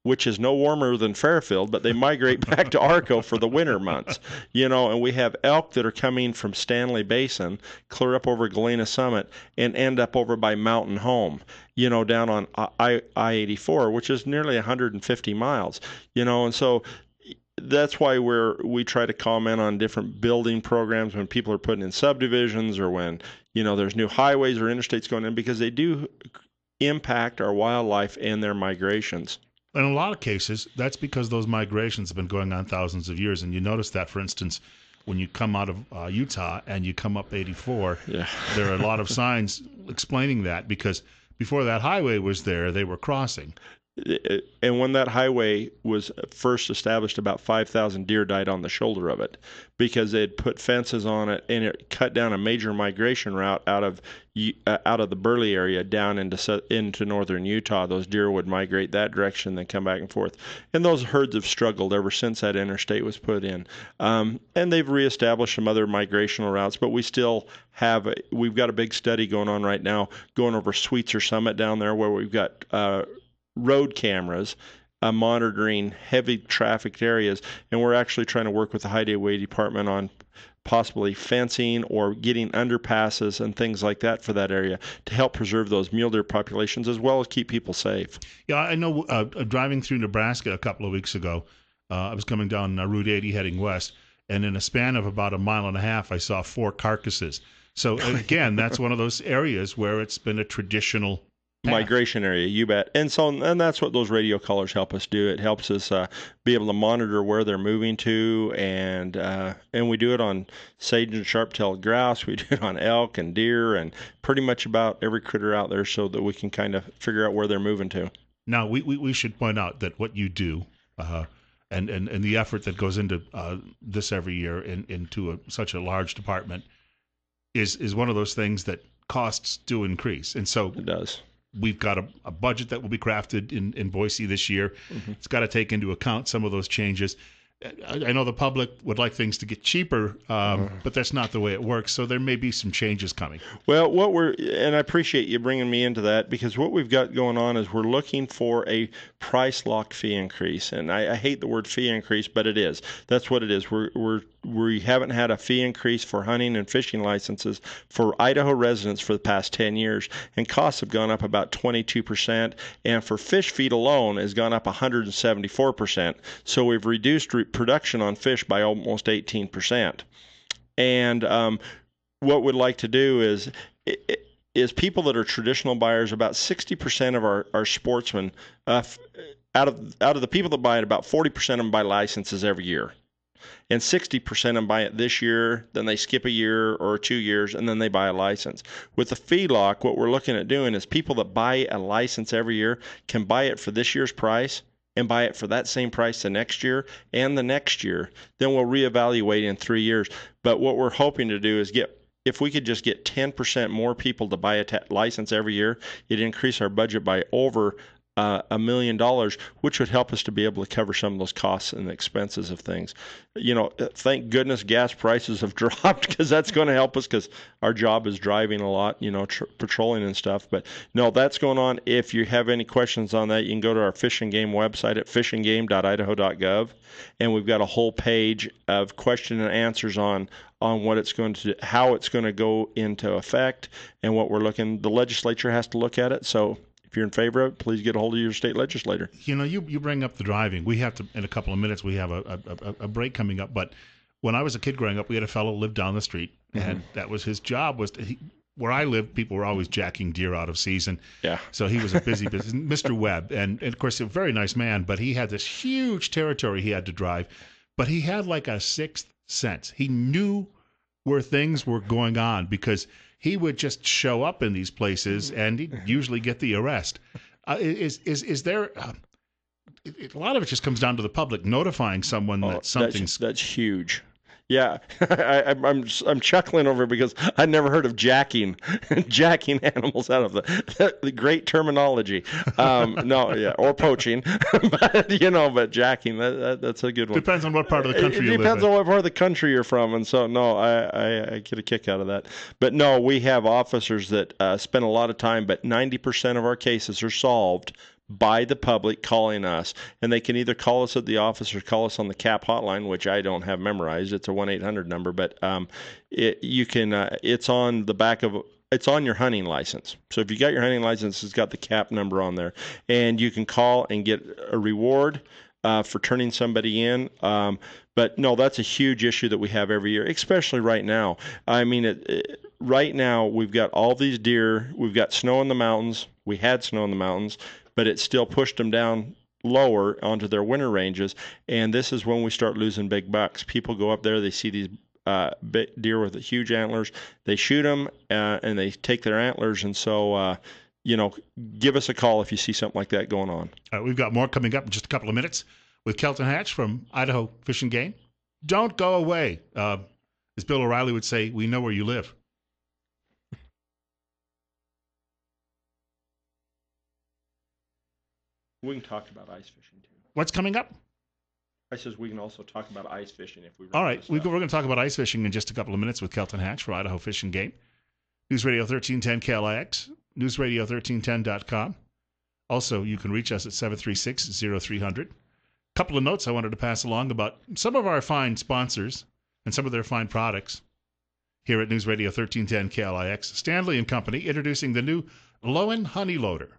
which is no warmer than Fairfield, but they migrate back to Arco for the winter months. And we have elk that are coming from Stanley Basin, clear up over Galena Summit, and end up over by Mountain Home, down on I-84, which is nearly 150 miles, and so that's why we try to comment on different building programs when people are putting in subdivisions, or when, there's new highways or interstates going in, because they do impact our wildlife and their migrations. In a lot of cases, that's because those migrations have been going on thousands of years. And you notice that, for instance, when you come out of Utah and you come up 84, there are a lot of signs explaining that, because before that highway was there, they were crossing. And when that highway was first established, about 5,000 deer died on the shoulder of it, because they had put fences on it, and it cut down a major migration route out of the Burley area down into northern Utah. Those deer would migrate that direction, then come back and forth. And those herds have struggled ever since that interstate was put in. And they've reestablished some other migrational routes, but we've got a big study going on right now, going over Sweetser Summit down there, where we've got road cameras monitoring heavy trafficked areas, and we're actually trying to work with the Highway Department on possibly fencing or getting underpasses and things like that for that area to help preserve those mule deer populations, as well as keep people safe. Yeah, I know driving through Nebraska a couple of weeks ago, I was coming down Route 80 heading west, and in a span of about a mile and a half, I saw 4 carcasses. So again, that's one of those areas where it's been a traditional migration area, you bet. And that's what those radio collars help us do. It helps us be able to monitor where they're moving to, and we do it on sage and sharp-tailed grouse. We do it on elk and deer, and pretty much about every critter out there, so that we can kind of figure out where they're moving to. Now, we should point out that what you do and the effort that goes into this every year into such a large department is one of those things that costs do increase. And so it does. We've got a budget that will be crafted in Boise this year. Mm-hmm. It's got to take into account some of those changes. I know the public would like things to get cheaper, but that's not the way it works. So there may be some changes coming. Well, and I appreciate you bringing me into that, because what we've got going on is we're looking for a price lock fee increase. And I hate the word fee increase, but it is. That's what it is. We haven't had a fee increase for hunting and fishing licenses for Idaho residents for the past 10 years. And costs have gone up about 22%. And for fish feed alone has gone up 174%. So we've reduced production on fish by almost 18%. And what we'd like to do is people that are traditional buyers, about 60% of our sportsmen, out of the people that buy it, about 40% of them buy licenses every year. And 60% of them buy it this year, then they skip a year or 2 years, and then they buy a license. With the fee lock, what we're looking at doing is people that buy a license every year can buy it for this year's price and buy it for that same price the next year and the next year. Then we'll reevaluate in 3 years. But what we're hoping to do is if we could just get 10% more people to buy a license every year, it'd increase our budget by over $1 million, which would help us to be able to cover some of those costs and expenses of things. Thank goodness gas prices have dropped, because that's going to help us, because our job is driving a lot, patrolling and stuff. But no, that's going on. If you have any questions on that, you can go to our Fish and Game website at fishandgame.idaho.gov, and we've got a whole page of question and answers on what it's going to, how it's going to go into effect, and what we're looking. The legislature has to look at it. So if you're in favor of it, please get a hold of your state legislator. You bring up the driving. We have to, in a couple of minutes, we have a break coming up. But when I was a kid growing up, we had a fellow who lived down the street, and that was his job. Where I lived, people were always jacking deer out of season. Yeah. So he was a busy Mr. Webb, and of course, a very nice man. But he had this huge territory he had to drive. But he had like a sixth sense. He knew where things were going on, because he would just show up in these places and he'd usually get the arrest. Is there a lot of it just comes down to the public notifying someone that something's that's huge. Yeah, I'm chuckling over it, because I never heard of jacking animals out of the great terminology. Or poaching, but jacking, that's a good one. Depends on what part of the country you live in. It depends on what part of the country you're from, and so no, I get a kick out of that. But no, we have officers that spend a lot of time, but 90% of our cases are solved by the public calling us, and they can either call us at the office or call us on the CAP hotline, which I don't have memorized. It's a 1-800 number, but it's on the back of it's on your hunting license. So if you got your hunting license, it's got the CAP number on there, and you can call and get a reward for turning somebody in. But no, that's a huge issue that we have every year, especially right now. I mean, right now we've got all these deer. We've got snow in the mountains. We had snow in the mountains, but it still pushed them down lower onto their winter ranges. And this is when we start losing big bucks. People go up there, they see these deer with huge antlers. They shoot them, and they take their antlers. And so, give us a call if you see something like that going on. All right, we've got more coming up in just a couple of minutes with Kelton Hatch from Idaho Fish and Game. Don't go away. As Bill O'Reilly would say, we know where you live. We can talk about ice fishing too. What's coming up? I says we can also talk about ice fishing if we. All right, we're going to talk about ice fishing in just a couple of minutes with Kelton Hatch for Idaho Fish and Game. News Radio 1310 KLIX, newsradio1310.com. Also, you can reach us at 736-0300. Couple of notes I wanted to pass along about some of our fine sponsors and some of their fine products here at News Radio 1310 KLIX. Stanley and Company introducing the new Lowen Honey Loader.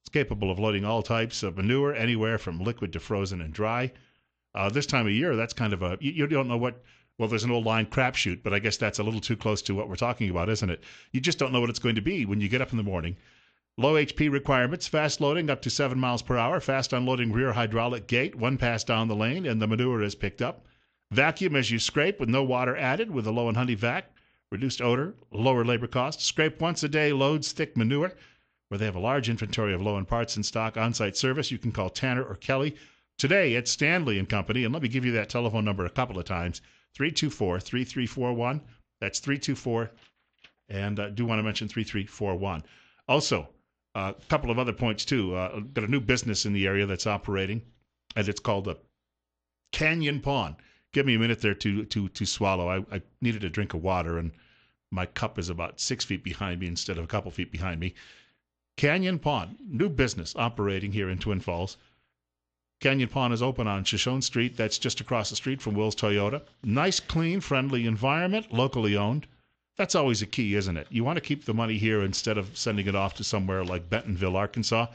It's capable of loading all types of manure, anywhere from liquid to frozen and dry. This time of year, that's kind of you don't know what, well, there's an old line crapshoot, but I guess that's a little too close to what we're talking about, isn't it? You just don't know what it's going to be when you get up in the morning. Low HP requirements, fast loading up to 7 miles per hour, fast unloading rear hydraulic gate, one pass down the lane, and the manure is picked up. Vacuum as you scrape with no water added with a Lowen Honey Vac. Reduced odor, lower labor costs. Scrape once a day, loads thick manure. Where they have a large inventory of Lowen parts in stock, on-site service, you can call Tanner or Kelly, Today, it's Stanley and Company, and let me give you that telephone number a couple of times, 324-3341. That's 324, and do want to mention 3341. Also, a couple of other points, too. Got a new business in the area that's operating, and it's called a Canyon Pond. Give me a minute there to swallow. I needed a drink of water, and my cup is about 6 feet behind me instead of a couple feet behind me. Canyon Pond, new business operating here in Twin Falls. Canyon Pond is open on Shoshone Street. That's just across the street from Will's Toyota. Nice, clean, friendly environment, locally owned. That's always a key, isn't it? You want to keep the money here instead of sending it off to somewhere like Bentonville, Arkansas.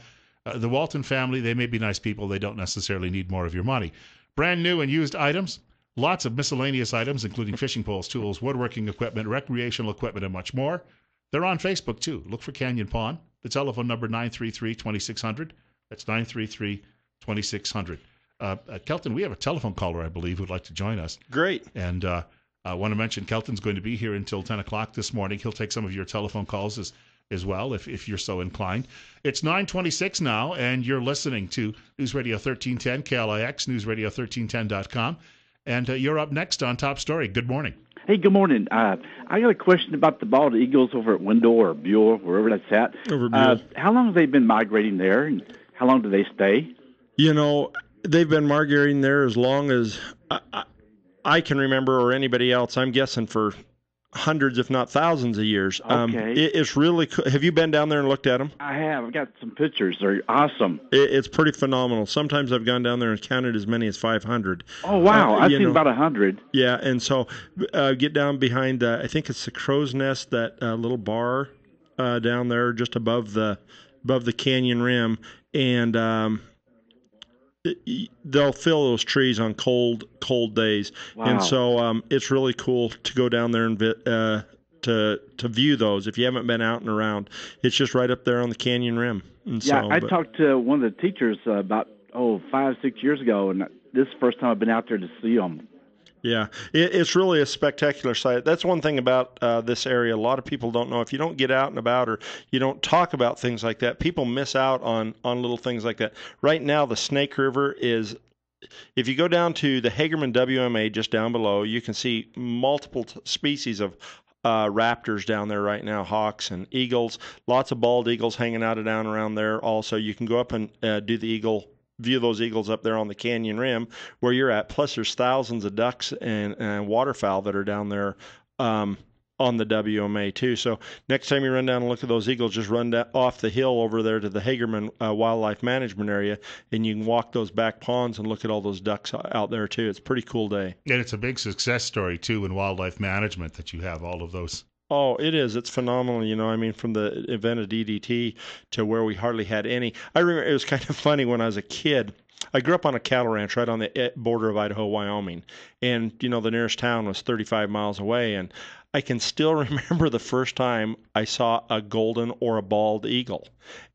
The Walton family, they may be nice people. They don't necessarily need more of your money. Brand new and used items. Lots of miscellaneous items, including fishing poles, tools, woodworking equipment, recreational equipment, and much more. They're on Facebook, too. Look for Canyon Pond. The telephone number, 933-2600. That's 933-2600. Kelton, we have a telephone caller, I believe, who'd like to join us. Great. And I want to mention Kelton's going to be here until 10 o'clock this morning. He'll take some of your telephone calls as well, if you're so inclined. It's 9:26 now, and you're listening to News Radio 1310, KLIX, newsradio1310.com. And you're up next on Top Story. Good morning. Hey, good morning. I got a question about the bald eagles over at Wendell or Buell, wherever that's at. Over Buell. How long have they been migrating there, and how long do they stay? You know, they've been migrating there as long as I can remember, or anybody else. I'm guessing for hundreds, if not thousands of years. Okay. It's really cool. Have you been down there and looked at them? I have. I've got some pictures. They're awesome. It's pretty phenomenal. Sometimes I've gone down there and counted as many as 500. Oh, wow. I've seen about 100. Yeah, and so get down behind, I think it's the Crow's Nest, that little bar down there just above the canyon rim, and they'll fill those trees on cold days. Wow. And so it's really cool to go down there and to view those. If you haven't been out and around, it's just right up there on the canyon rim. And yeah, I talked to one of the teachers about 5-6 years ago, and this is the first time I've been out there to see them. Yeah, it's really a spectacular sight. That's one thing about this area. A lot of people don't know. If you don't get out and about, or you don't talk about things like that, people miss out on little things like that. Right now, the Snake River is, if you go down to the Hagerman WMA just down below, you can see multiple species of raptors down there right now, hawks and eagles. Lots of bald eagles hanging out down around there. Also, you can go up and do the view those eagles up there on the canyon rim where you're at. Plus, there's thousands of ducks and waterfowl that are down there on the WMA too. So next time you run down and look at those eagles, just run off the hill over there to the Hagerman Wildlife Management Area, and you can walk those back ponds and look at all those ducks out there too. It's a pretty cool day. And it's a big success story too in wildlife management that you have all of those. Oh, it is. It's phenomenal. I mean, from the event of DDT to where we hardly had any. I remember it was kind of funny when I was a kid. I grew up on a cattle ranch right on the border of Idaho, Wyoming. And, the nearest town was 35 miles away. And I can still remember the first time I saw a golden or a bald eagle.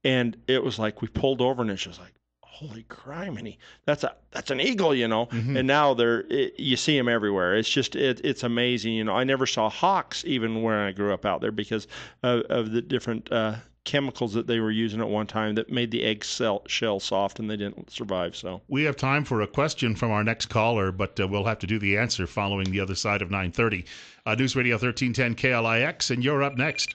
And it was like we pulled over and it's just like, holy criminy, that's an eagle, Mm-hmm. And now you see them everywhere. It's just it's amazing. I never saw hawks even when I grew up out there because of the different chemicals that they were using at one time that made the egg shell soft, and they didn't survive. So we have time for a question from our next caller, but we'll have to do the answer following the other side of 9:30. News Radio 1310 KLIX, and you're up next.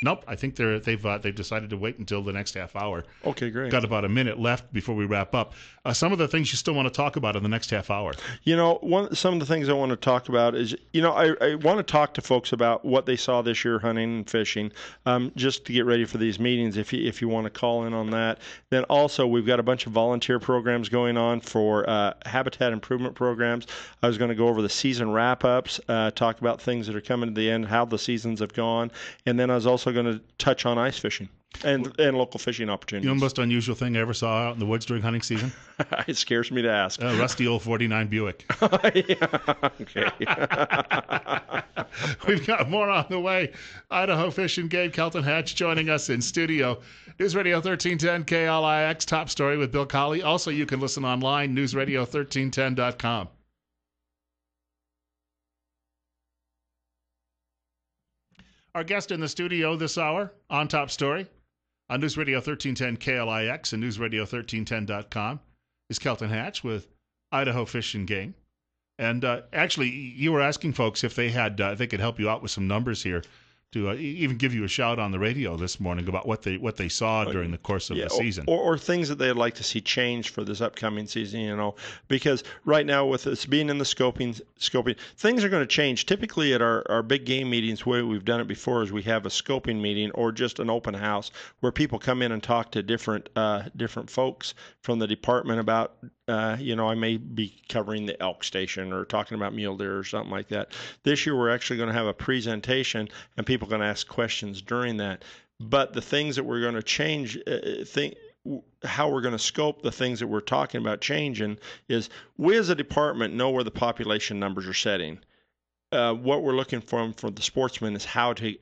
Nope, I think they've decided to wait until the next half hour. Okay, great. Got about a minute left before we wrap up. Some of the things you still want to talk about in the next half hour. Some of the things I want to talk about is, I want to talk to folks about what they saw this year hunting and fishing, just to get ready for these meetings if you want to call in on that. Then also, we've got a bunch of volunteer programs going on for habitat improvement programs. I was going to go over the season wrap-ups, talk about things that are coming to the end, how the seasons have gone, and then I was also going to touch on ice fishing and local fishing opportunities. You know the most unusual thing I ever saw out in the woods during hunting season? It scares me to ask. A rusty old 49 Buick. Okay. We've got more on the way. Idaho Fish and Game, Kelton Hatch joining us in studio. News Radio 1310 KLIX, Top Story with Bill Colley. Also, you can listen online, newsradio1310.com. Our guest in the studio this hour on Top Story on News Radio 1310 KLIX and newsradio1310.com is Kelton Hatch with Idaho Fish and Game. And actually, you were asking folks if they had, they could help you out with some numbers here to even give you a shout on the radio this morning about what they saw during the course of the season, or things that they'd like to see change for this upcoming season. Because right now with us being in the scoping, things are going to change. Typically at our big game meetings, where we've done it before, is we have a scoping meeting or just an open house where people come in and talk to different folks from the department about. I may be covering the elk station or talking about mule deer or something like that. This year, we're actually going to have a presentation, and people are going to ask questions during that. But the things that we're going to change, how we're going to scope the things that we're talking about changing is we as a department know where the population numbers are setting. What we're looking for the sportsmen is how to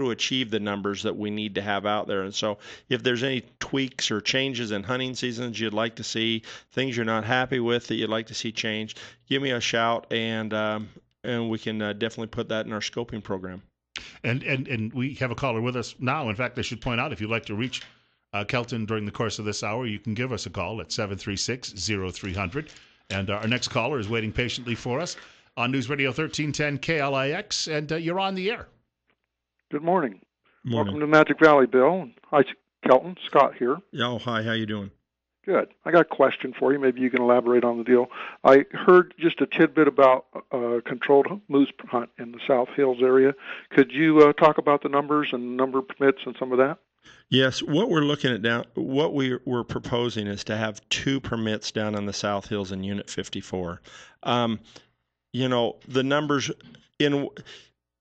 achieve the numbers that we need to have out there. And so if there's any tweaks or changes in hunting seasons you'd like to see, things you're not happy with that you'd like to see changed, give me a shout, and we can definitely put that in our scoping program. And we have a caller with us now. In fact, I should point out, if you'd like to reach Kelton during the course of this hour, you can give us a call at 736-0300. And our next caller is waiting patiently for us on News Radio 1310 KLIX, and you're on the air. Good morning. Welcome to Magic Valley, Bill. Hi, Kelton. Scott here. Oh, hi. How you doing? Good. I got a question for you. Maybe you can elaborate on the deal. I heard just a tidbit about a controlled moose hunt in the South Hills area. Could you talk about the numbers and number of permits and some of that? Yes. What we're proposing is to have 2 permits down on the South Hills in Unit 54. The numbers in...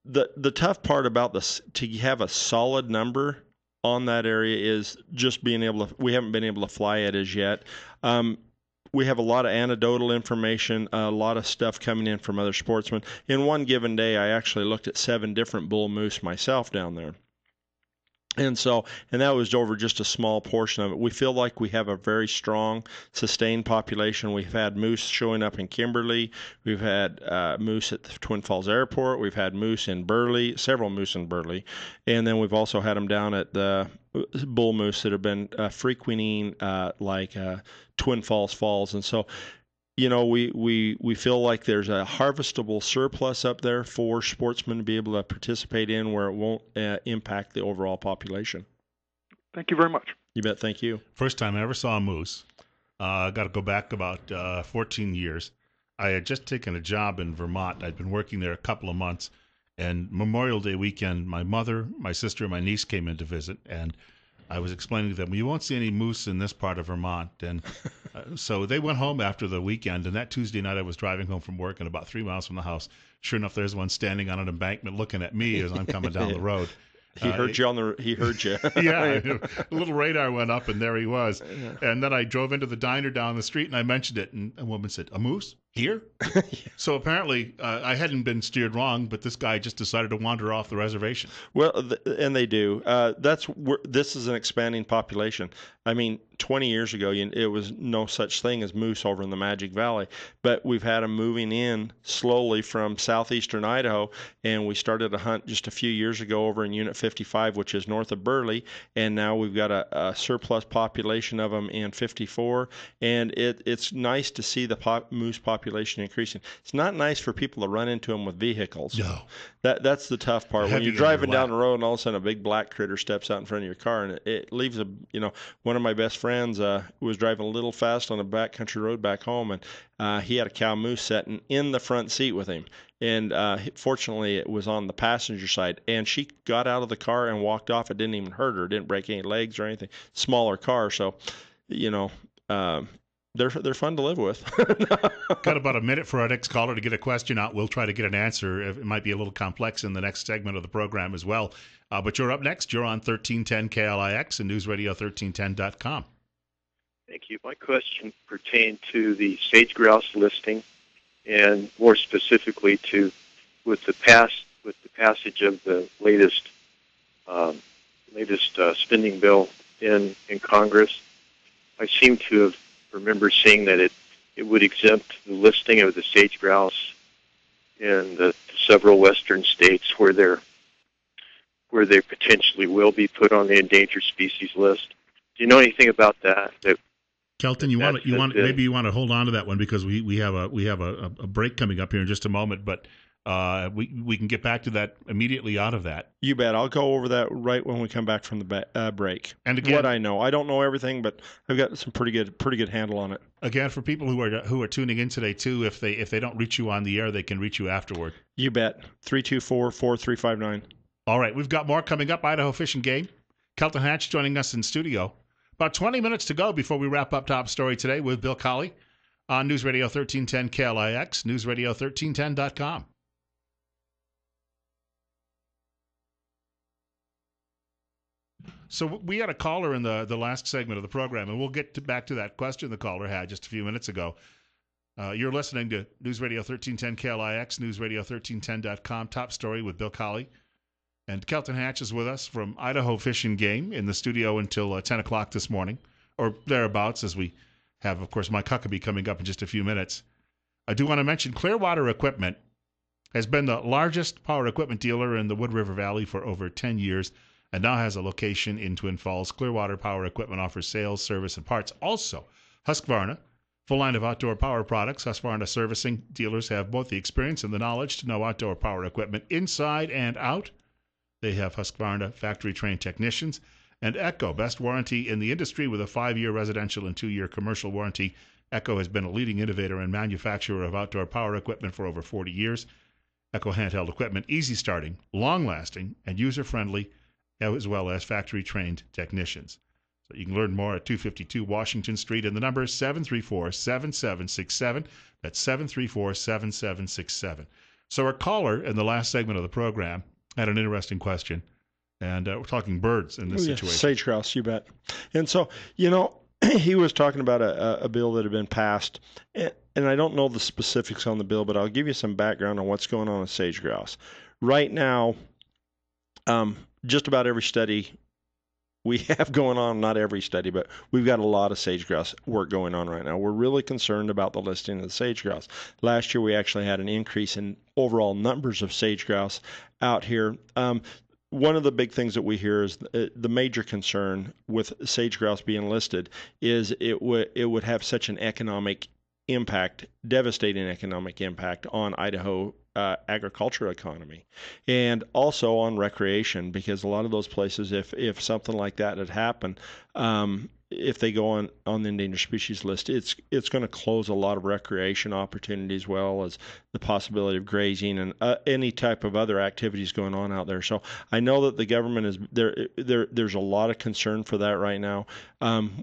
The tough part about this, to have a solid number on that area, is just being able to. We haven't been able to fly it as yet. We have a lot of anecdotal information, a lot of stuff coming in from other sportsmen. In one given day, I actually looked at 7 different bull moose myself down there. And that was over just a small portion of it. We feel like we have a very strong, sustained population. We've had moose showing up in Kimberly. We've had moose at the Twin Falls Airport. We've had moose in Burley, several moose in Burley. And then we've also had them down at the bull moose that have been frequenting Twin Falls. And so, we feel like there's a harvestable surplus up there for sportsmen to be able to participate in, where it won't impact the overall population. Thank you very much. You bet. Thank you. First time I ever saw a moose. I got to go back about 14 years. I had just taken a job in Vermont. I'd been working there a couple of months, and Memorial Day weekend, my mother, my sister, and my niece came in to visit, and I was explaining to them, you won't see any moose in this part of Vermont. And so they went home after the weekend, and that Tuesday night I was driving home from work, and about 3 miles from the house, sure enough, there's one standing on an embankment looking at me as I'm coming down the road. He heard you He heard you. Yeah, a little radar went up, and there he was. Yeah. And then I drove into the diner down the street, and I mentioned it, and a woman said, "A moose here?" Yeah. So apparently, I hadn't been steered wrong, but this guy just decided to wander off the reservation. Well, and they do. This is an expanding population. I mean, 20 years ago, it was no such thing as moose over in the Magic Valley, but we've had them moving in slowly from southeastern Idaho, and we started a hunt just a few years ago over in Unit 55, which is north of Burley, and now we've got a surplus population of them in 54, and it's nice to see the moose population increasing. It's not nice for people to run into them with vehicles. No. That's the tough part. When you're driving down the road and all of a sudden a big black critter steps out in front of your car, and it leaves one of my best friends was driving a little fast on a backcountry road back home, and he had a cow moose sitting in the front seat with him. And fortunately, it was on the passenger side, and she got out of the car and walked off. It didn't even hurt her. It didn't break any legs or anything. Smaller car, so they're fun to live with. Got about a minute for our next caller to get a question out. We'll try to get an answer. It might be a little complex in the next segment of the program as well. But you're up next. You're on 1310 KLIX and NewsRadio1310.com. Thank you. My question pertained to the sage grouse listing, and more specifically with the passage of the latest spending bill in Congress. I seem to remember seeing that it would exempt the listing of the sage grouse in the several western states where they potentially will be put on the endangered species list. Do you know anything about that? Kelton, maybe you want to hold on to that one because we have a break coming up here in just a moment, but we can get back to that immediately out of that. You bet. I'll go over that right when we come back from the break. And again, what I know, I don't know everything, but I've got some pretty good handle on it. Again, for people who are tuning in today too, if they don't reach you on the air, they can reach you afterward. You bet. 324-4359. All right, we've got more coming up. Idaho Fish and Game. Kelton Hatch joining us in studio. About 20 minutes to go before we wrap up Top Story today with Bill Colley on News Radio 1310 KLIX, newsradio1310.com. So we had a caller in the last segment of the program, and we'll get back to that question the caller had just a few minutes ago. You're listening to News Radio 1310 KLIX, newsradio1310.com, Top Story with Bill Colley. And Kelton Hatch is with us from Idaho Fish and Game in the studio until 10 o'clock this morning, or thereabouts, as we have, of course, Mike Huckabee coming up in just a few minutes. I do want to mention Clearwater Equipment has been the largest power equipment dealer in the Wood River Valley for over 10 years and now has a location in Twin Falls. Clearwater Power Equipment offers sales, service, and parts. Also, Husqvarna, full line of outdoor power products. Husqvarna servicing dealers have both the experience and the knowledge to know outdoor power equipment inside and out. They have Husqvarna factory-trained technicians. And Echo, best warranty in the industry with a 5-year residential and 2-year commercial warranty. Echo has been a leading innovator and manufacturer of outdoor power equipment for over 40 years. Echo handheld equipment, easy starting, long-lasting, and user-friendly, as well as factory-trained technicians. So you can learn more at 252 Washington Street, and the number is 734-7767. That's 734-7767. So our caller in the last segment of the program had an interesting question, and we're talking birds in this situation. Sage grouse, you bet. And so, he was talking about a bill that had been passed, and I don't know the specifics on the bill, but I'll give you some background on what's going on with sage grouse. Right now, just about every study we have going on, not every study, but we've got a lot of sage grouse work going on right now. We're really concerned about the listing of the sage grouse. Last year, we actually had an increase in overall numbers of sage grouse out here. One of the big things that we hear is the major concern with sage grouse being listed is it would have such an economic impact, devastating economic impact on Idaho agriculture economy, and also on recreation, because a lot of those places, if something like that had happened, if they go on the endangered species list, it's going to close a lot of recreation opportunities, as well as the possibility of grazing and any type of other activities going on out there. So I know that the government is there. There's a lot of concern for that right now.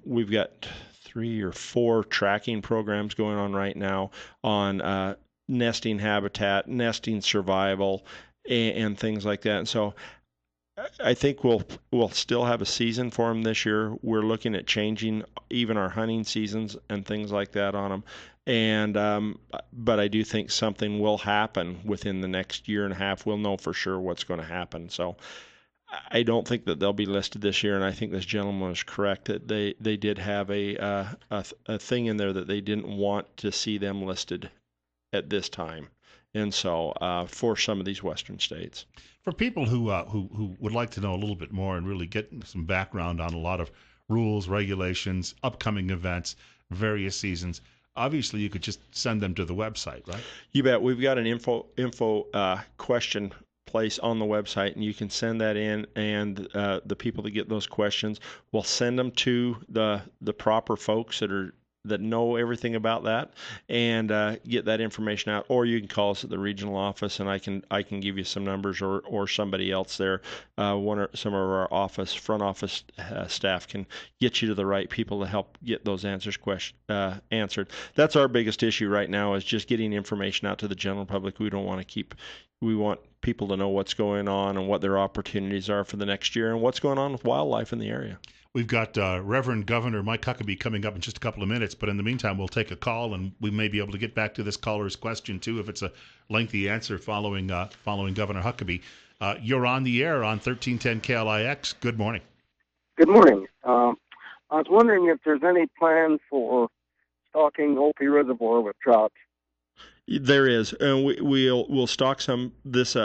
We've got 3 or 4 tracking programs going on right now on nesting habitat, nesting survival, and things like that. And so I think we'll still have a season for them this year. We're looking at changing even our hunting seasons and things like that on them. And but I do think something will happen within the next year and a half. We'll know for sure what's going to happen. So I don't think that they'll be listed this year, and I think this gentleman is correct that they did have a thing in there that they didn't want to see them listed at this time, and so for some of these western states. For people who would like to know a little bit more and really get some background on a lot of rules, regulations, upcoming events, various seasons, obviously you could just send them to the website, right? You bet. We've got an info question place on the website, and you can send that in, and the people that get those questions will send them to the proper folks that know everything about that, and get that information out. Or you can call us at the regional office, and I can give you some numbers, or somebody else there, some of our front office staff can get you to the right people to help get those answered. That's our biggest issue right now, is just getting information out to the general public. We want people to know what's going on and what their opportunities are for the next year, and what's going on with wildlife in the area. We've got Reverend Governor Mike Huckabee coming up in just a couple of minutes, but in the meantime, we'll take a call, and we may be able to get back to this caller's question, too, if it's a lengthy answer following Governor Huckabee. You're on the air on 1310 KLIX. Good morning. Good morning. I was wondering if there's any plan for stocking Opie Reservoir with trout. There is, and we'll stock some this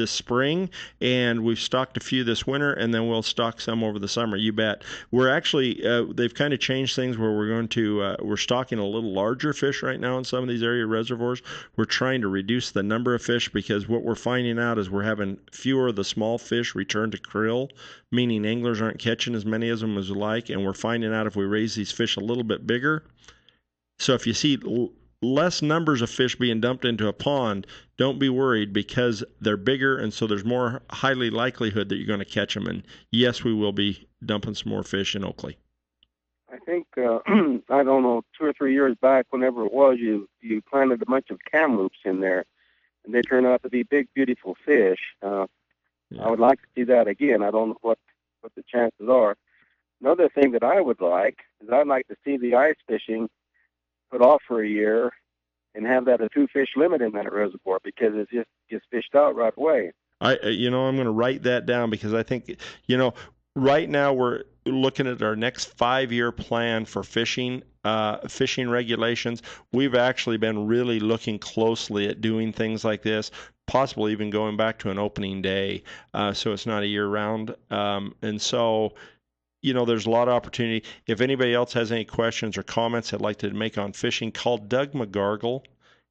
spring, and we've stocked a few this winter, and then we'll stock some over the summer. You bet. We're actually they've kind of changed things where we're stocking a little larger fish right now in some of these area reservoirs. We're trying to reduce the number of fish because what we're finding out is we're having fewer of the small fish return to krill, meaning anglers aren't catching as many of them as we like, and we're finding out if we raise these fish a little bit bigger. So if you see less numbers of fish being dumped into a pond, don't be worried because they're bigger, and so there's more highly likelihood that you're going to catch them. And yes, we will be dumping some more fish in Oakley. I think I don't know, 2 or 3 years back, whenever it was, you planted a bunch of kamloops in there, and they turned out to be big, beautiful fish. I would like to see that again. I don't know what the chances are. Another thing that I would like is I'd like to see the ice fishing put off for a year and have that a 2-fish limit in that reservoir because it just gets fished out right away. I'm going to write that down because I think, right now we're looking at our next 5-year plan for fishing regulations. We've actually been really looking closely at doing things like this, possibly even going back to an opening day, so it's not a year round. And so, there's a lot of opportunity. If anybody else has any questions or comments they'd like to make on fishing, call Doug McGargle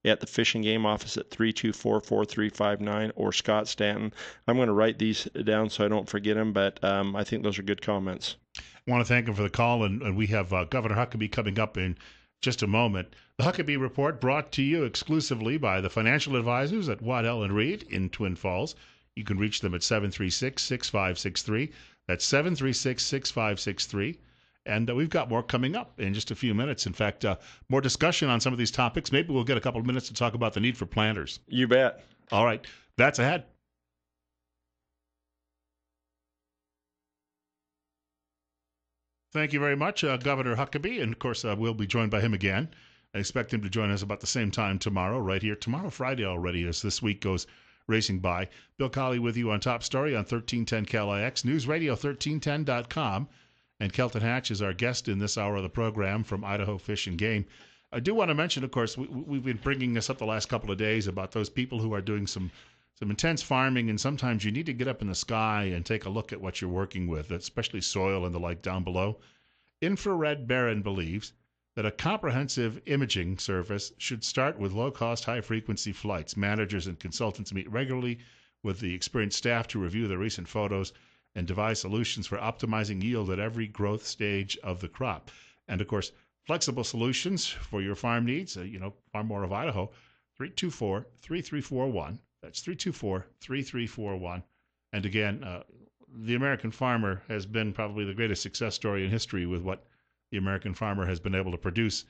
at the Fish and Game office at 324-4359 or Scott Stanton. I'm going to write these down so I don't forget them, but I think those are good comments. I want to thank him for the call, and we have Governor Huckabee coming up in just a moment. The Huckabee Report brought to you exclusively by the financial advisors at Waddell & Reed in Twin Falls. You can reach them at 736-6563. That's 736-6563. And we've got more coming up in just a few minutes. In fact, more discussion on some of these topics. Maybe we'll get a couple of minutes to talk about the need for planters. You bet. All right. That's ahead. Thank you very much, Governor Huckabee. And, of course, we'll be joined by him again. I expect him to join us about the same time tomorrow, right here. Tomorrow, Friday already, as this week goes racing by. Bill Colley with you on Top Story on 1310 KLIX, News Radio 1310.com. And Kelton Hatch is our guest in this hour of the program from Idaho Fish and Game. I do want to mention, of course, we've been bringing this up the last couple of days about those people who are doing some intense farming, and sometimes you need to get up in the sky and take a look at what you're working with, especially soil and the like down below. Infrared Baron believes that a comprehensive imaging service should start with low-cost, high-frequency flights. Managers and consultants meet regularly with the experienced staff to review the recent photos and devise solutions for optimizing yield at every growth stage of the crop. And, of course, flexible solutions for your farm needs, Farm More of Idaho, 324-3341. That's 324-3341. And again, the American farmer has been probably the greatest success story in history with what the American farmer has been able to produce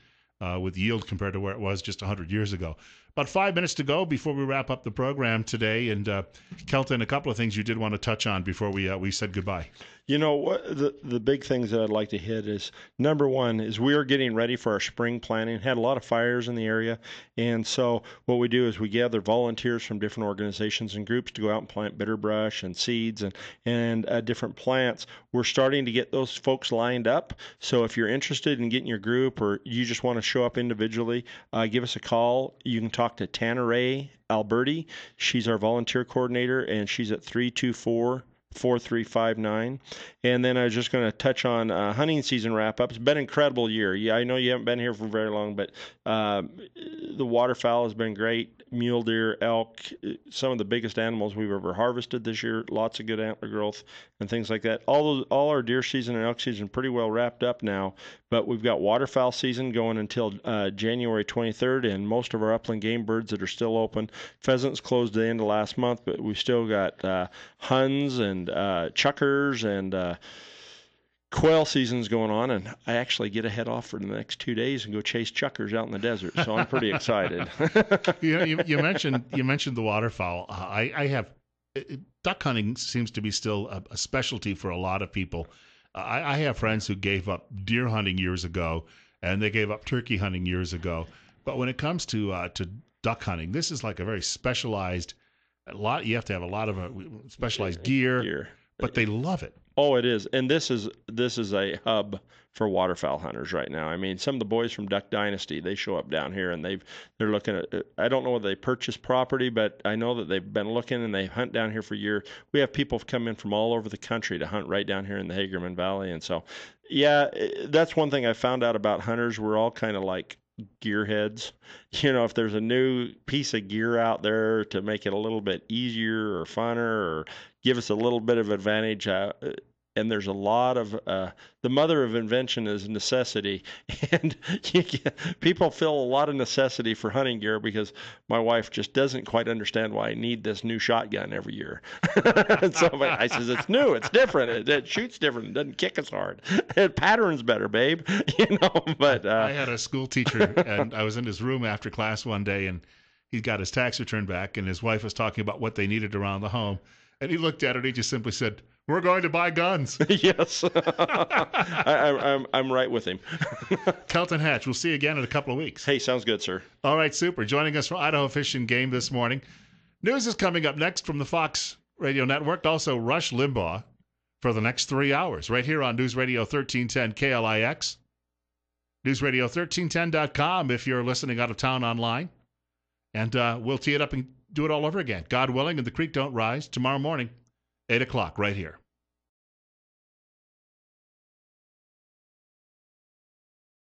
with yield compared to where it was just 100 years ago. About 5 minutes to go before we wrap up the program today. And Kelton, a couple of things you did want to touch on before we said goodbye. The big things that I'd like to hit is, number one, is we are getting ready for our spring planting. Had a lot of fires in the area, and so what we do is we gather volunteers from different organizations and groups to go out and plant bitterbrush and seeds and different plants. We're starting to get those folks lined up. So if you're interested in getting your group or you just want to show up individually, give us a call. You can talk to Tanner Ray Alberti. She's our volunteer coordinator, and she's at 324-4359. And then I was just going to touch on hunting season wrap-up. It's been an incredible year. Yeah, I know you haven't been here for very long, but the waterfowl has been great. Mule deer, elk, some of the biggest animals we've ever harvested this year. Lots of good antler growth and things like that. All our deer season and elk season pretty well wrapped up now, but we've got waterfowl season going until January 23rd, and most of our upland game birds that are still open. Pheasants closed at the end of last month, but we've still got huns and chuckers and quail season's going on, and I actually get a head off for the next 2 days and go chase chuckers out in the desert. So I'm pretty excited. You mentioned the waterfowl. I have duck hunting seems to be still a specialty for a lot of people. I have friends who gave up deer hunting years ago, and they gave up turkey hunting years ago. But when it comes to duck hunting, this is like a very specialized. You have to have a lot of specialized gear, but they love it. Oh, it is, and this is a hub for waterfowl hunters right now. I mean, some of the boys from Duck Dynasty, they show up down here, and they're looking at. I don't know whether they purchase property, but I know that they've been looking and they hunt down here for years. We have people come in from all over the country to hunt right down here in the Hagerman Valley, and so yeah, that's one thing I found out about hunters. We're all kind of like gearheads. If there's a new piece of gear out there to make it a little bit easier or funner or give us a little bit of advantage, and there's a lot of the mother of invention is necessity, and people feel a lot of necessity for hunting gear because my wife just doesn't quite understand why I need this new shotgun every year. And so I says, it's new, it's different, it shoots different, it doesn't kick as hard, it patterns better, babe. But I had a school teacher, and I was in his room after class one day, and he got his tax return back, and his wife was talking about what they needed around the home, and he looked at it and he just simply said, "We're going to buy guns." Yes. I'm right with him. Kelton Hatch, we'll see you again in a couple of weeks. Hey, sounds good, sir. All right, super. Joining us from Idaho Fish and Game this morning. News is coming up next from the Fox Radio Network. Also, Rush Limbaugh for the next 3 hours right here on News Radio 1310 KLIX. NewsRadio1310.com if you're listening out of town online. And we'll tee it up and do it all over again. God willing, and the creek don't rise tomorrow morning, 8 o'clock right here.